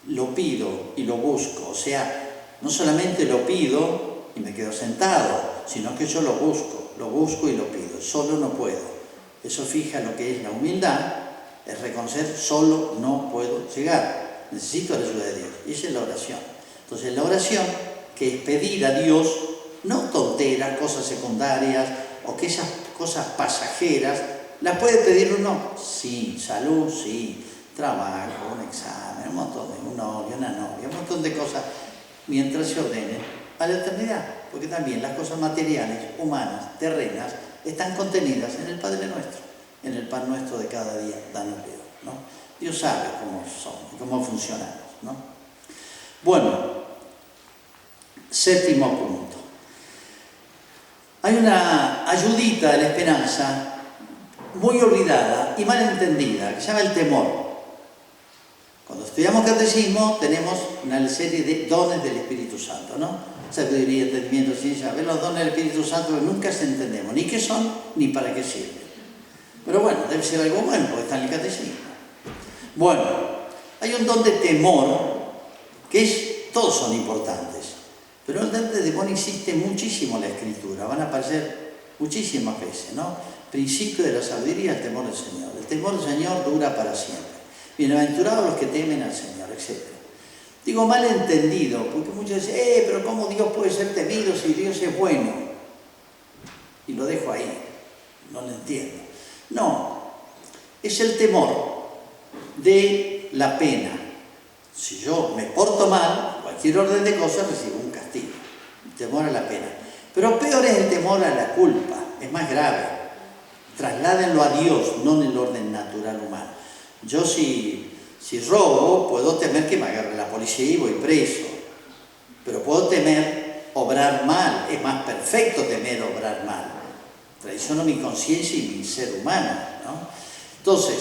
lo pido y lo busco, o sea, no solamente lo pido y me quedo sentado, sino que yo lo busco y lo pido. Solo no puedo. Eso fija lo que es la humildad, es reconocer: solo no puedo llegar, necesito la ayuda de Dios. Y esa es la oración. Entonces la oración, que es pedir a Dios, no tonteras, cosas secundarias, o que esas cosas pasajeras, ¿las puede pedir uno? Sí, salud, sí, trabajo, un examen, un montón de un novio, una novia, un montón de cosas, mientras se ordenen a la eternidad, porque también las cosas materiales, humanas, terrenas, están contenidas en el Padre Nuestro, en el pan nuestro de cada día, danoslo, ¿no? Dios sabe cómo somos, cómo funcionamos, ¿no? Bueno, séptimo punto. Hay una ayudita de la esperanza muy olvidada y mal entendida, que se llama el temor. Cuando estudiamos catecismo tenemos una serie de dones del Espíritu Santo, ¿no? Sabiduría, entendimiento, ciencia. A ver, los dones del Espíritu Santo nunca se entendemos ni qué son ni para qué sirven. Pero bueno, debe ser algo bueno porque está en el catecismo. Bueno, hay un don de temor que todos son importantes, pero el don de temor insiste muchísimo en la Escritura. Van a aparecer muchísimas veces, ¿no? Principio de la sabiduría, el temor del Señor. El temor del Señor dura para siempre. Bienaventurados los que temen al Señor, etc. Digo mal entendido, porque muchos dicen: pero ¿cómo Dios puede ser temido si Dios es bueno? Y lo dejo ahí, no lo entiendo. No, es el temor de la pena. Si yo me porto mal, cualquier orden de cosas recibo un castigo. El temor a la pena. Pero peor es el temor a la culpa, es más grave. Trasládenlo a Dios, no en el orden natural humano. Yo si robo, puedo temer que me agarre la policía y voy preso. Pero puedo temer obrar mal. Es más perfecto temer obrar mal. Traiciono mi conciencia y mi ser humano, ¿no? Entonces,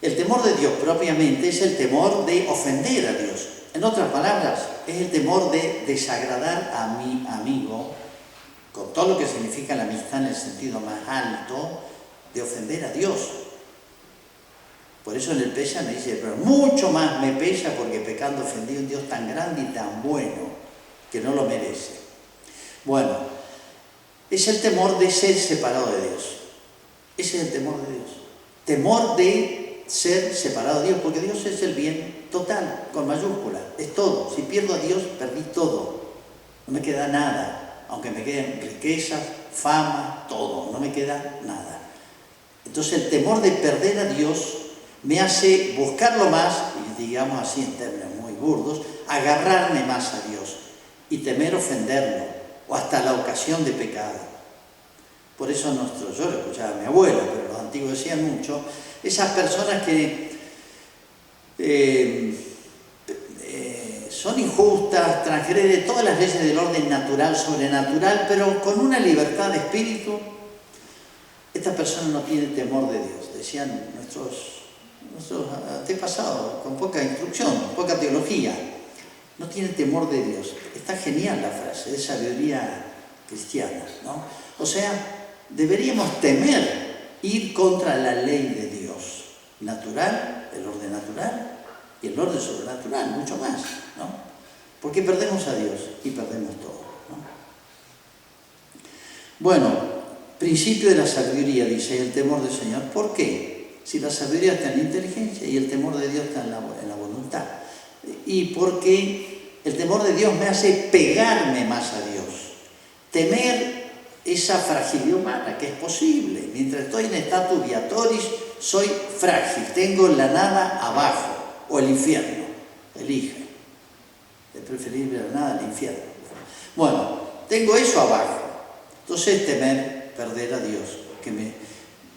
el temor de Dios propiamente es el temor de ofender a Dios. En otras palabras, es el temor de desagradar a mi amigo, con todo lo que significa la amistad en el sentido más alto, de ofender a Dios. Por eso en el pesa me dice, pero mucho más me pesa porque pecando ofendí a un Dios tan grande y tan bueno que no lo merece. Bueno, es el temor de ser separado de Dios. Ese es el temor de Dios. Temor de ser separado de Dios, porque Dios es el bien total, con mayúscula, es todo. Si pierdo a Dios, perdí todo. No me queda nada, aunque me queden riquezas, fama, todo, no me queda nada. Entonces el temor de perder a Dios me hace buscarlo más, y digamos así en términos muy burdos, agarrarme más a Dios y temer ofenderlo, o hasta la ocasión de pecado. Por eso yo lo escuchaba a mi abuelo, pero los antiguos decían mucho, esas personas que son injustas, transgreden todas las leyes del orden natural, sobrenatural, pero con una libertad de espíritu, esta persona no tiene temor de Dios. Decían nuestros antepasados, con poca instrucción, poca teología, no tiene temor de Dios. Está genial la frase, es sabiduría cristiana, ¿no? O sea, deberíamos temer ir contra la ley de Dios, natural, el orden natural y el orden sobrenatural, mucho más, ¿no? Porque perdemos a Dios y perdemos todo, ¿no? Bueno, principio de la sabiduría, dice, el temor del Señor. ¿Por qué? Si la sabiduría está en la inteligencia y el temor de Dios está en la voluntad. Y porque el temor de Dios me hace pegarme más a Dios. Temer esa fragilidad humana, que es posible. Mientras estoy en status viatoris, soy frágil. Tengo la nada abajo, o el infierno. Elige. Es preferible la nada al infierno. Bueno, tengo eso abajo. Entonces temer perder a Dios, que me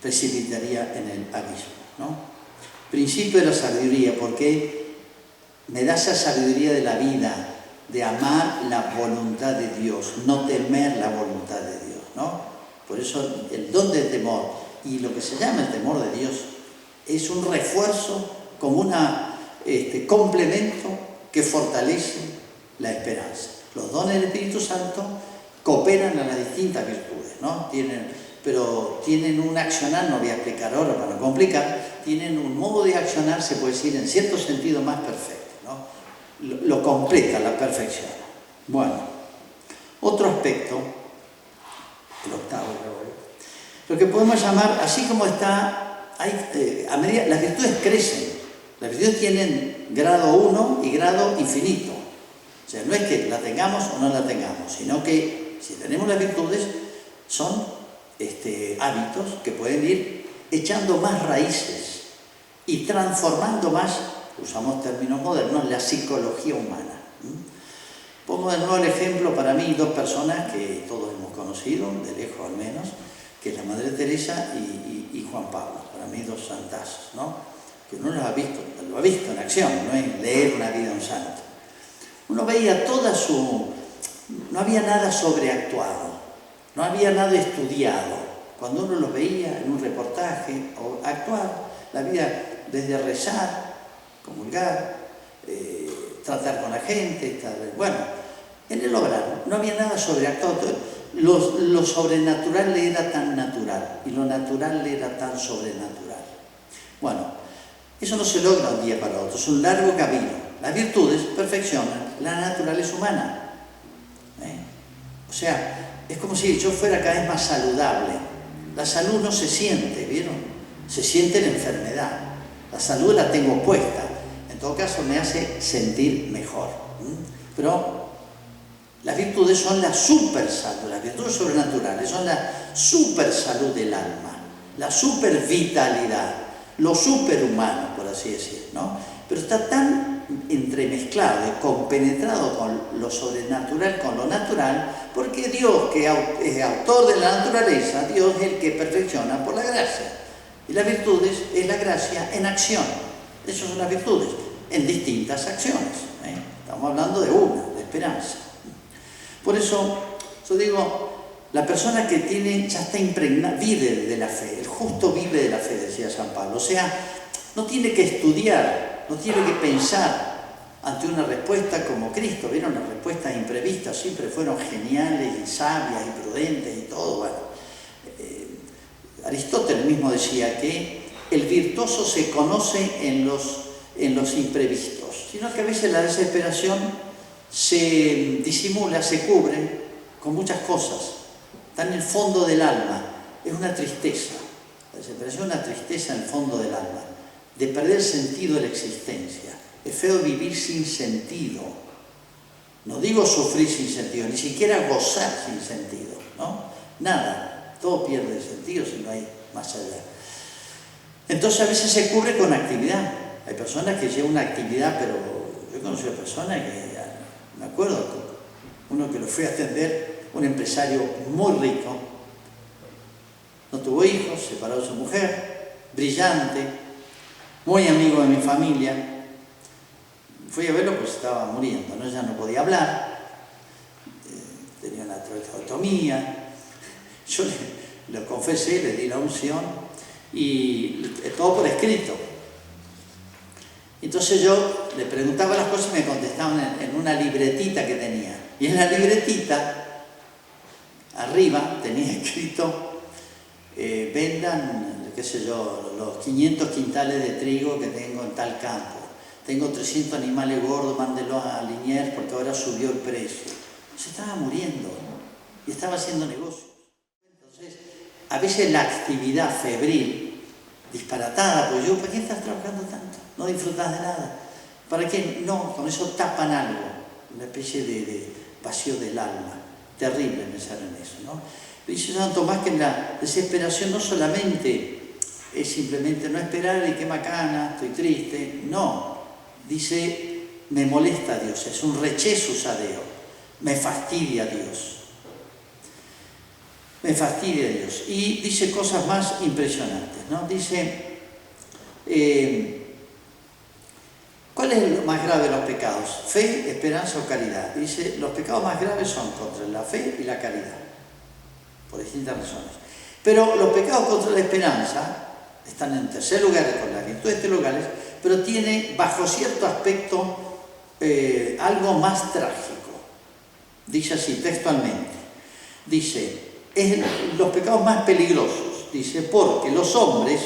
precipitaría en el abismo, ¿no? Principio de la sabiduría, porque me da esa sabiduría de la vida, de amar la voluntad de Dios, no temer la voluntad de Dios, ¿no? Por eso el don del temor, y lo que se llama el temor de Dios, es un refuerzo, como un complemento que fortalece la esperanza. Los dones del Espíritu Santo cooperan a las distintas virtudes, ¿no? Pero tienen un accionar, no voy a explicar ahora para no complicar, tienen un modo de accionar, se puede decir, en cierto sentido más perfecto, ¿no? Lo completa, la perfección. Bueno, otro aspecto, el octavo, lo que podemos llamar, así como está, a medida, las virtudes crecen, las virtudes tienen grado 1 y grado infinito. O sea, no es que la tengamos o no la tengamos, sino que si tenemos las virtudes, son hábitos que pueden ir echando más raíces y transformando más, usamos términos modernos, la psicología humana. Pongo de nuevo el ejemplo para mí, dos personas que todos hemos conocido, de lejos al menos, que es la Madre Teresa y Juan Pablo, para mí dos santazos, ¿no? Que uno lo ha visto en acción, no es leer una vida de un santo. Uno veía no había nada sobreactuado, no había nada estudiado. Cuando uno los veía en un reportaje o actuar, la vida desde rezar, comulgar, tratar con la gente, bueno, en el obrar no había nada sobreactuado. Lo sobrenatural le era tan natural y lo natural le era tan sobrenatural. Bueno, eso no se logra un día para otro, es un largo camino. Las virtudes perfeccionan la naturaleza humana. O sea, es como si yo fuera cada vez más saludable. La salud no se siente, ¿vieron? Se siente la enfermedad. La salud la tengo puesta. En todo caso me hace sentir mejor. Pero las virtudes son la super salud, las virtudes sobrenaturales son la super salud del alma, la super vitalidad, lo superhumano, por así decir, ¿no? Pero está tan entremezclado y compenetrado con lo sobrenatural, con lo natural, porque Dios, que es autor de la naturaleza, Dios es el que perfecciona por la gracia. Y las virtudes es la gracia en acción. Esas son las virtudes, en distintas acciones. Estamos hablando de una, de esperanza. Por eso, yo digo, la persona que ya está impregnada, vive de la fe. El justo vive de la fe, decía San Pablo. O sea, no tiene que estudiar, no tiene que pensar, ante una respuesta como Cristo. ¿Vieron? Las respuestas imprevistas siempre fueron geniales y sabias y prudentes y todo. Bueno, Aristóteles mismo decía que el virtuoso se conoce en los imprevistos, sino que a veces la desesperación se disimula, se cubre con muchas cosas. Está en el fondo del alma, es una tristeza. La desesperación es una tristeza en el fondo del alma, de perder el sentido de la existencia. Es feo vivir sin sentido. No digo sufrir sin sentido, ni siquiera gozar sin sentido, ¿no? Nada, todo pierde sentido si no hay más allá. Entonces a veces se cubre con actividad. Hay personas que llevan una actividad, pero yo he conocido personas que, me acuerdo, uno que lo fui a atender, un empresario muy rico, no tuvo hijos, separó de su mujer, brillante, muy amigo de mi familia. Fui a verlo pues estaba muriendo, ¿no? Ya no podía hablar, tenía una traqueotomía. Yo le confesé, le di la unción y todo por escrito. Entonces yo le preguntaba las cosas y me contestaban en una libretita que tenía. Y en la libretita, arriba, tenía escrito, vendan, qué sé yo, los 500 quintales de trigo que tengo en tal campo. Tengo 300 animales gordos, mándelos a Liniers porque ahora subió el precio. Se estaba muriendo y estaba haciendo negocios. Entonces, a veces la actividad febril, disparatada, pues yo, ¿para qué estás trabajando tanto? No disfrutas de nada. ¿Para qué? No, con eso tapan algo, una especie de vacío del alma. Terrible pensar en eso, ¿no? Dice San Tomás que en la desesperación no solamente es simplemente no esperar y qué macana, estoy triste, no. Dice, me molesta Dios, es un rechazo a Dios, me fastidia Dios. Me fastidia Dios. Y dice cosas más impresionantes, ¿no? Dice, ¿cuál es lo más grave de los pecados? Fe, esperanza o caridad. Dice, los pecados más graves son contra la fe y la caridad, por distintas razones. Pero los pecados contra la esperanza están en tercer lugar con las virtudes teologales, pero tiene bajo cierto aspecto algo más trágico. Dice así textualmente, dice, los pecados más peligrosos, dice, porque los hombres,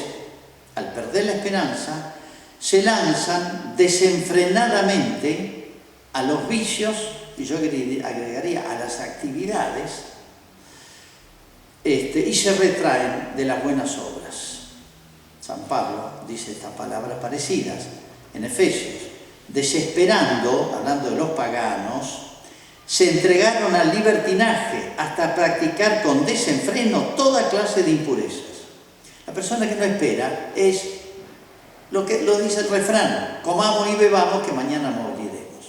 al perder la esperanza, se lanzan desenfrenadamente a los vicios, y yo agregaría a las actividades, y se retraen de las buenas obras. San Pablo dice estas palabras parecidas en Efesios. Desesperando, hablando de los paganos, se entregaron al libertinaje hasta practicar con desenfreno toda clase de impurezas. La persona que no espera es lo que lo dice el refrán, comamos y bebamos que mañana moriremos.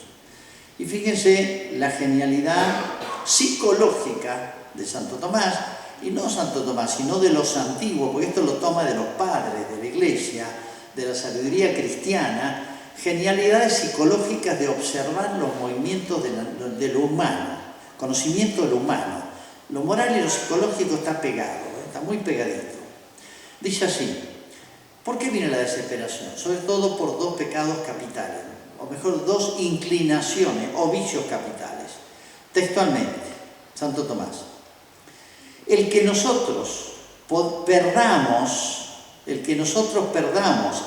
Y fíjense la genialidad psicológica de Santo Tomás, y no Santo Tomás, sino de los antiguos, porque esto lo toma de los padres de la Iglesia, de la sabiduría cristiana, genialidades psicológicas de observar los movimientos de lo humano, conocimiento de lo humano. Lo moral y lo psicológico está pegado, está muy pegadito. Dice así, ¿por qué viene la desesperación? Sobre todo por dos pecados capitales, o mejor, dos inclinaciones o vicios capitales. Textualmente, Santo Tomás. El que nosotros perdamos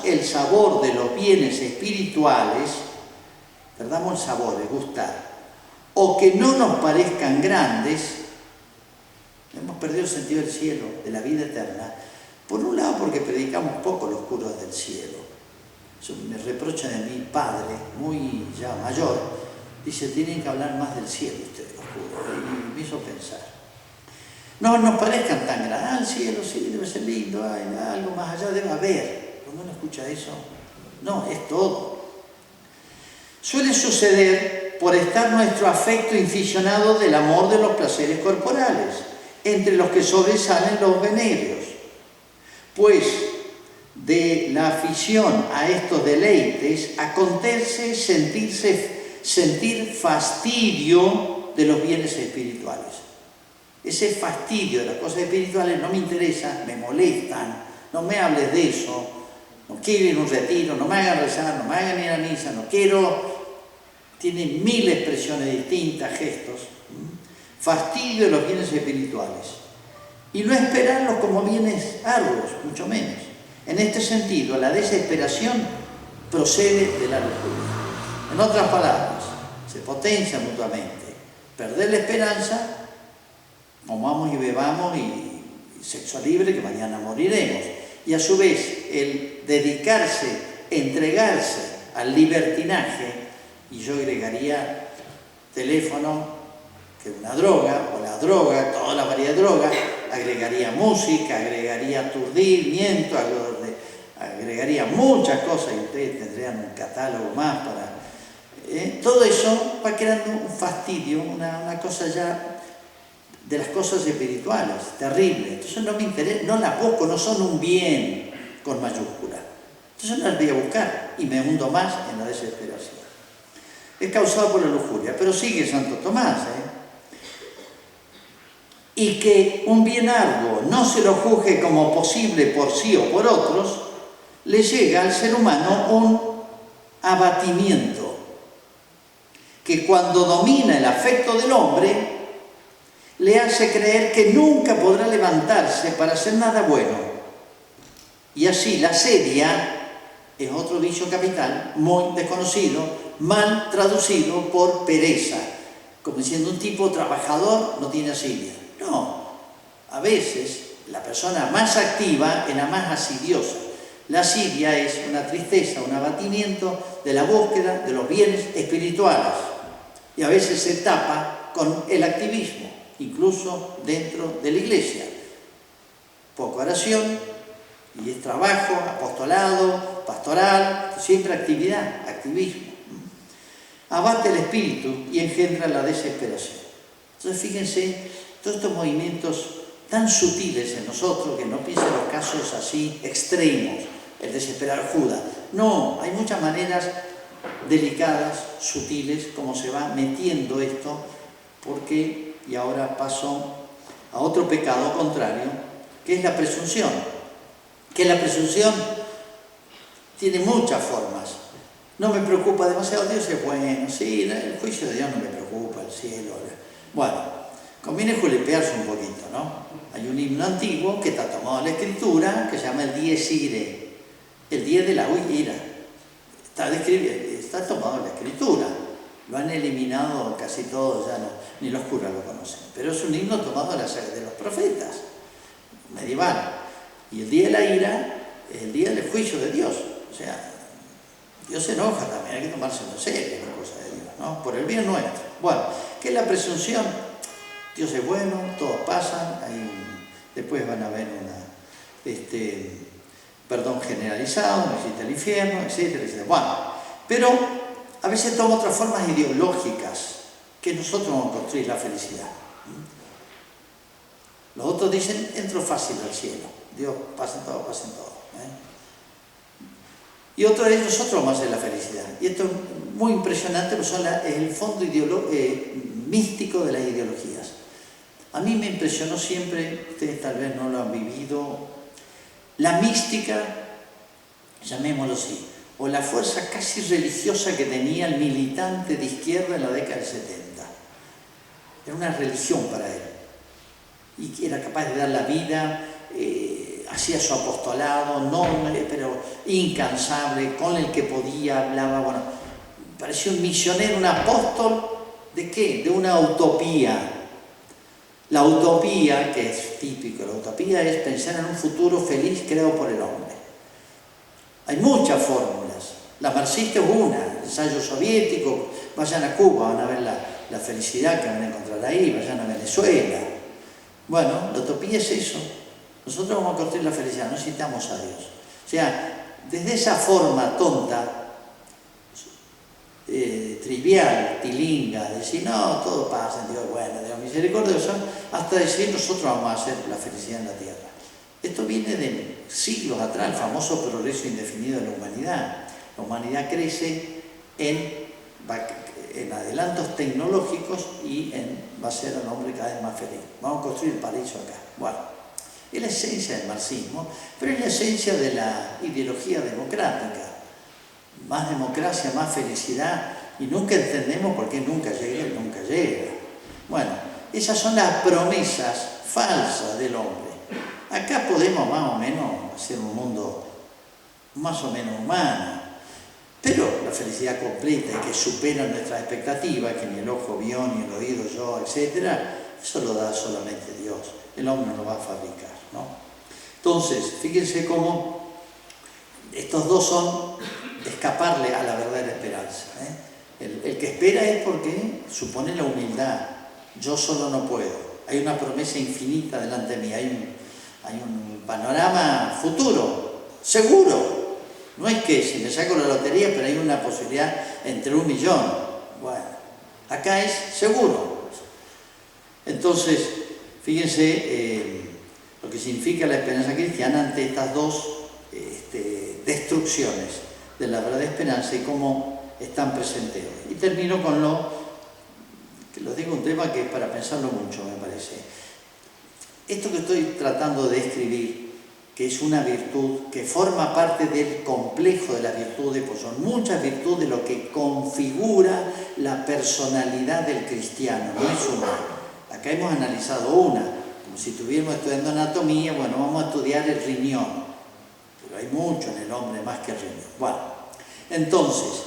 el sabor de los bienes espirituales, perdamos el sabor, el gustar, o que no nos parezcan grandes, hemos perdido el sentido del cielo, de la vida eterna, por un lado porque predicamos poco los curas del cielo. Eso me reprocha de mi padre, muy ya mayor, dice, tienen que hablar más del cielo ustedes los curas, y me hizo pensar. No nos parezcan tan grandes, el cielo sí debe ser lindo, hay algo más allá debe haber, pero no escucha eso, no, es todo. Suele suceder por estar nuestro afecto inficionado del amor de los placeres corporales, entre los que sobresalen los venéreos, pues de la afición a estos deleites acontece sentir fastidio de los bienes espirituales. Ese fastidio de las cosas espirituales no me interesa, me molestan, no me hables de eso, no quiero ir a un retiro, no me hagan rezar, no me hagan ir a misa, no quiero tiene 1000 expresiones distintas, gestos. Fastidio de los bienes espirituales. Y no esperarlos como bienes arduos, mucho menos. En este sentido, la desesperación procede de la lujuria. En otras palabras, se potencia mutuamente. Perder la esperanza, comamos y bebamos y sexo libre, que mañana moriremos. Y a su vez, el dedicarse, entregarse al libertinaje, y yo agregaría teléfono, que es una droga, o la droga, toda la variedad de drogas, agregaría música, agregaría aturdimiento, agregaría muchas cosas, y ustedes tendrían un catálogo más para... todo eso va creando un fastidio, una cosa ya de las cosas espirituales, terrible. Entonces no me interesa, no las busco, no son un bien con mayúscula. Entonces no las voy a buscar y me hundo más en la desesperación. Es causado por la lujuria, pero sigue Santo Tomás, y que un bien arduo no se lo juzgue como posible por sí o por otros, le llega al ser humano un abatimiento que cuando domina el afecto del hombre le hace creer que nunca podrá levantarse para hacer nada bueno. Y así la sedia es otro vicio capital muy desconocido, mal traducido por pereza, como diciendo un tipo trabajador no tiene asidia. No, a veces la persona más activa es la más asidiosa. La asidia es una tristeza, un abatimiento de la búsqueda de los bienes espirituales y a veces se tapa con el activismo, incluso dentro de la iglesia. Poca oración y es trabajo, apostolado, pastoral, siempre actividad, activismo. Abate el espíritu y engendra la desesperación. Entonces fíjense, todos estos movimientos tan sutiles en nosotros, que no piensen los casos así extremos, el desesperar Judas. No, hay muchas maneras delicadas, sutiles, como se va metiendo esto, porque, y ahora paso a otro pecado contrario, que es la presunción. Que la presunción tiene muchas formas. No me preocupa demasiado, Dios es bueno, sí, el juicio de Dios no me preocupa, el cielo. Bueno, conviene julepearse un poquito, ¿no? Hay un himno antiguo que está tomado de la Escritura, que se llama el Dies Irae, el día de la ira. Está tomado de la Escritura. Lo han eliminado casi todos, ya no, ni los curas lo conocen. Pero es un himno tomado de los profetas, medieval. Y el día de la ira es el día del juicio de Dios. O sea, Dios se enoja también, hay que tomárselo en serio, la cosa de Dios, ¿no? Por el bien nuestro. Bueno, ¿qué es la presunción? Dios es bueno, todos pasan, después van a ver perdón generalizado, no existe el infierno, etcétera, etcétera. Bueno, pero a veces toma otras formas ideológicas que nosotros vamos a construir la felicidad. Los otros dicen, entro fácil al cielo. Dios, pasen todo, pasen todo. Y otro es, nosotros vamos a hacer la felicidad. Y esto es muy impresionante, porque es el fondo místico de las ideologías. A mí me impresionó siempre, ustedes tal vez no lo han vivido, la mística, llamémoslo así, o la fuerza casi religiosa que tenía el militante de izquierda en la década del 70. Era una religión para él. Y que era capaz de dar la vida, hacía su apostolado, noble, pero incansable, con el que podía, hablaba, bueno, parecía un misionero, un apóstol, ¿de qué? De una utopía. La utopía, que es típico, la utopía es pensar en un futuro feliz creado por el hombre. Hay muchas fórmulas. La marxista es una, el ensayo soviético, vayan a Cuba, van a ver la felicidad que van a encontrar ahí, vayan a Venezuela. Bueno, la utopía es eso. Nosotros vamos a construir la felicidad, no necesitamos a Dios. O sea, desde esa forma tonta, trivial, tilinga, decir, no, todo pasa, Dios es bueno, Dios es misericordioso, hasta decir, nosotros vamos a hacer la felicidad en la tierra. Esto viene de siglos atrás, el famoso progreso indefinido de la humanidad. La humanidad crece en adelantos tecnológicos y va a ser al hombre cada vez más feliz. Vamos a construir el paraíso acá. Bueno, es la esencia del marxismo, pero es la esencia de la ideología democrática. Más democracia, más felicidad, y nunca entendemos por qué nunca llega y nunca llega. Bueno, esas son las promesas falsas del hombre. Acá podemos más o menos hacer un mundo más o menos humano, pero la felicidad completa y que supera nuestras expectativas, que ni el ojo vio, ni el oído oyó, etc., eso lo da solamente Dios. El hombre no lo va a fabricar, ¿no? Entonces, fíjense cómo estos dos son escaparle a la verdadera esperanza, ¿eh? El que espera es porque supone la humildad. Yo solo no puedo. Hay una promesa infinita delante de mí. Hay un panorama futuro, seguro. No es que si me saco la lotería, pero hay una posibilidad entre 1 millón. Bueno, acá es seguro. Entonces, fíjense lo que significa la esperanza cristiana ante estas dos destrucciones de la verdadera esperanza y cómo están presentes hoy. Y termino con que lo digo, un tema que es para pensarlo mucho, me parece. Esto que estoy tratando de describir, que es una virtud que forma parte del complejo de las virtudes, pues son muchas virtudes lo que configura la personalidad del cristiano, no es una. Acá hemos analizado una, como si estuviéramos estudiando anatomía, bueno, vamos a estudiar el riñón, pero hay mucho en el hombre más que el riñón. Bueno, entonces,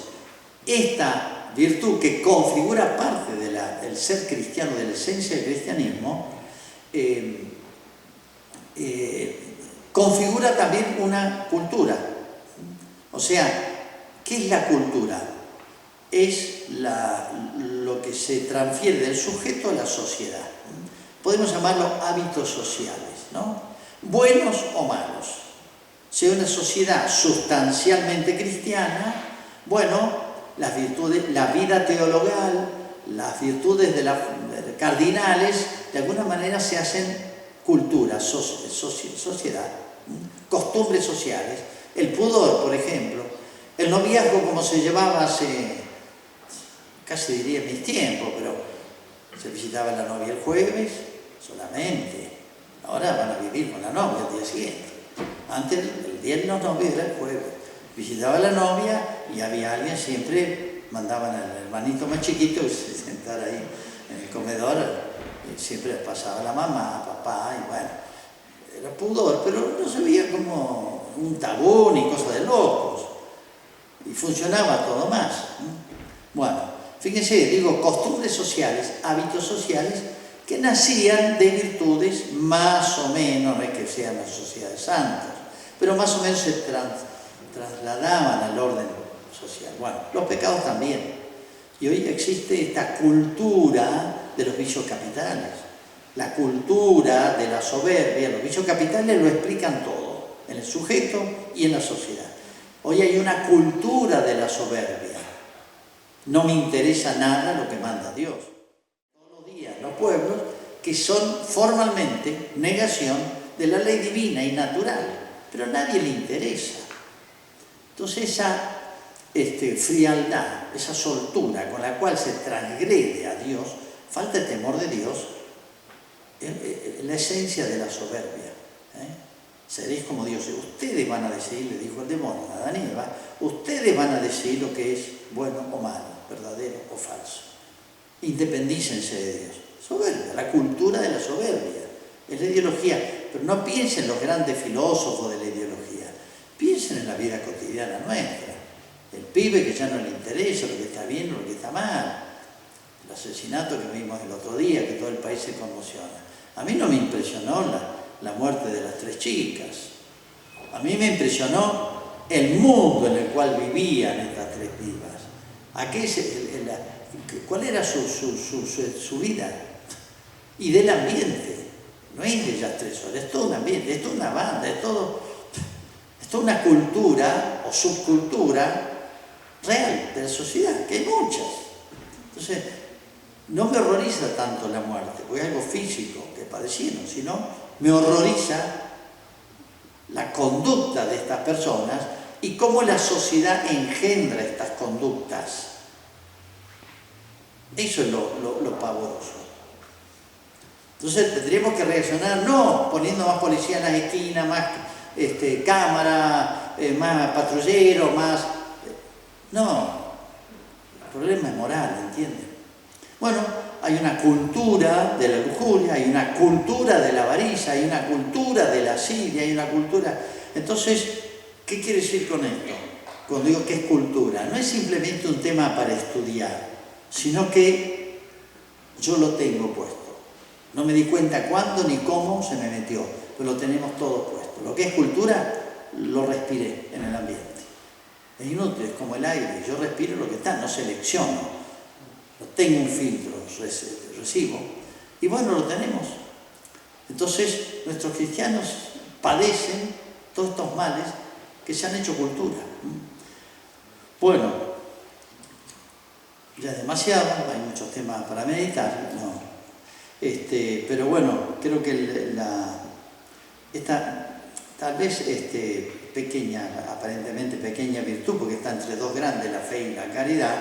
esta virtud que configura parte del ser cristiano, de la esencia del cristianismo, configura también una cultura. O sea, ¿qué es la cultura? Es lo que se transfiere del sujeto a la sociedad. Podemos llamarlo hábitos sociales, ¿no? Buenos o malos. Si es una sociedad sustancialmente cristiana, bueno, las virtudes, la vida teologal, las virtudes cardinales, de alguna manera se hacen cultura, sociedad, costumbres sociales. El pudor, por ejemplo, el noviazgo como se llevaba hace, casi diría en mis tiempos, pero se visitaba la novia el jueves solamente. Ahora van a vivir con la novia el día siguiente. Antes el día de los novios era el jueves. Visitaba a la novia y había alguien, siempre mandaban al hermanito más chiquito que se sentara ahí en el comedor, y siempre pasaba la mamá, papá, y bueno, era pudor, pero no se veía como un tabú ni cosa de locos, y funcionaba todo más. Bueno, fíjense, digo, costumbres sociales, hábitos sociales, que nacían de virtudes más o menos, no es que sean las sociedades santas, pero más o menos se trasladaban al orden social. Bueno, los pecados también. Y hoy existe esta cultura de los vicios capitales, la cultura de la soberbia. Los vicios capitales lo explican todo, en el sujeto y en la sociedad. Hoy hay una cultura de la soberbia. No me interesa nada lo que manda Dios. Todos los días los pueblos que son formalmente negación de la ley divina y natural, pero a nadie le interesa. Entonces esa frialdad, esa soltura con la cual se transgrede a Dios, falta el temor de Dios, es la esencia de la soberbia. Seréis como dioses. Ustedes van a decidir, le dijo el demonio a Adán y Eva, ustedes van a decidir lo que es bueno o malo, verdadero o falso. Independícense de Dios. Soberbia, la cultura de la soberbia, es la ideología. Pero no piensen los grandes filósofos de la ideología, piensen en la vida cotidiana nuestra. El pibe que ya no le interesa lo que está bien o lo que está mal. El asesinato que vimos el otro día, que todo el país se conmociona. A mí no me impresionó la muerte de las 3 chicas. A mí me impresionó el mundo en el cual vivían estas 3 pibas. ¿Cuál era su vida? Y del ambiente. No es de ellas 3 solas, es todo un ambiente, es toda una banda, es toda una cultura o subcultura real de la sociedad, que hay muchas. Entonces, no me horroriza tanto la muerte, porque es algo físico que padecieron, sino me horroriza la conducta de estas personas y cómo la sociedad engendra estas conductas. Eso es lo pavoroso. Entonces tendríamos que reaccionar no poniendo más policía en las esquinas, más cámara, más patrulleros, más... No, problema es moral, ¿entienden? Bueno, hay una cultura de la lujuria, hay una cultura de la avaricia, hay una cultura de la asidia, hay una cultura... Entonces, ¿qué quiere decir con esto? Cuando digo que es cultura, no es simplemente un tema para estudiar, sino que yo lo tengo puesto. No me di cuenta cuándo ni cómo se me metió, pero lo tenemos todo puesto. Lo que es cultura, lo respiré en el ambiente. Es inútil, es como el aire, yo respiro lo que está, no selecciono. No tengo un filtro, recibo. Y bueno, lo tenemos. Entonces, nuestros cristianos padecen todos estos males que se han hecho cultura. Bueno, ya es demasiado, hay muchos temas para meditar, no. Pero bueno, creo que esta tal vez pequeña, aparentemente pequeña virtud, porque está entre dos grandes, la fe y la caridad,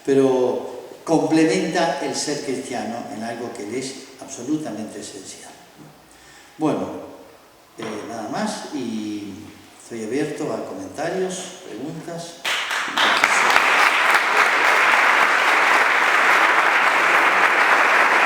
pero complementa el ser cristiano en algo que le es absolutamente esencial. Bueno, nada más, y estoy abierto a comentarios, preguntas.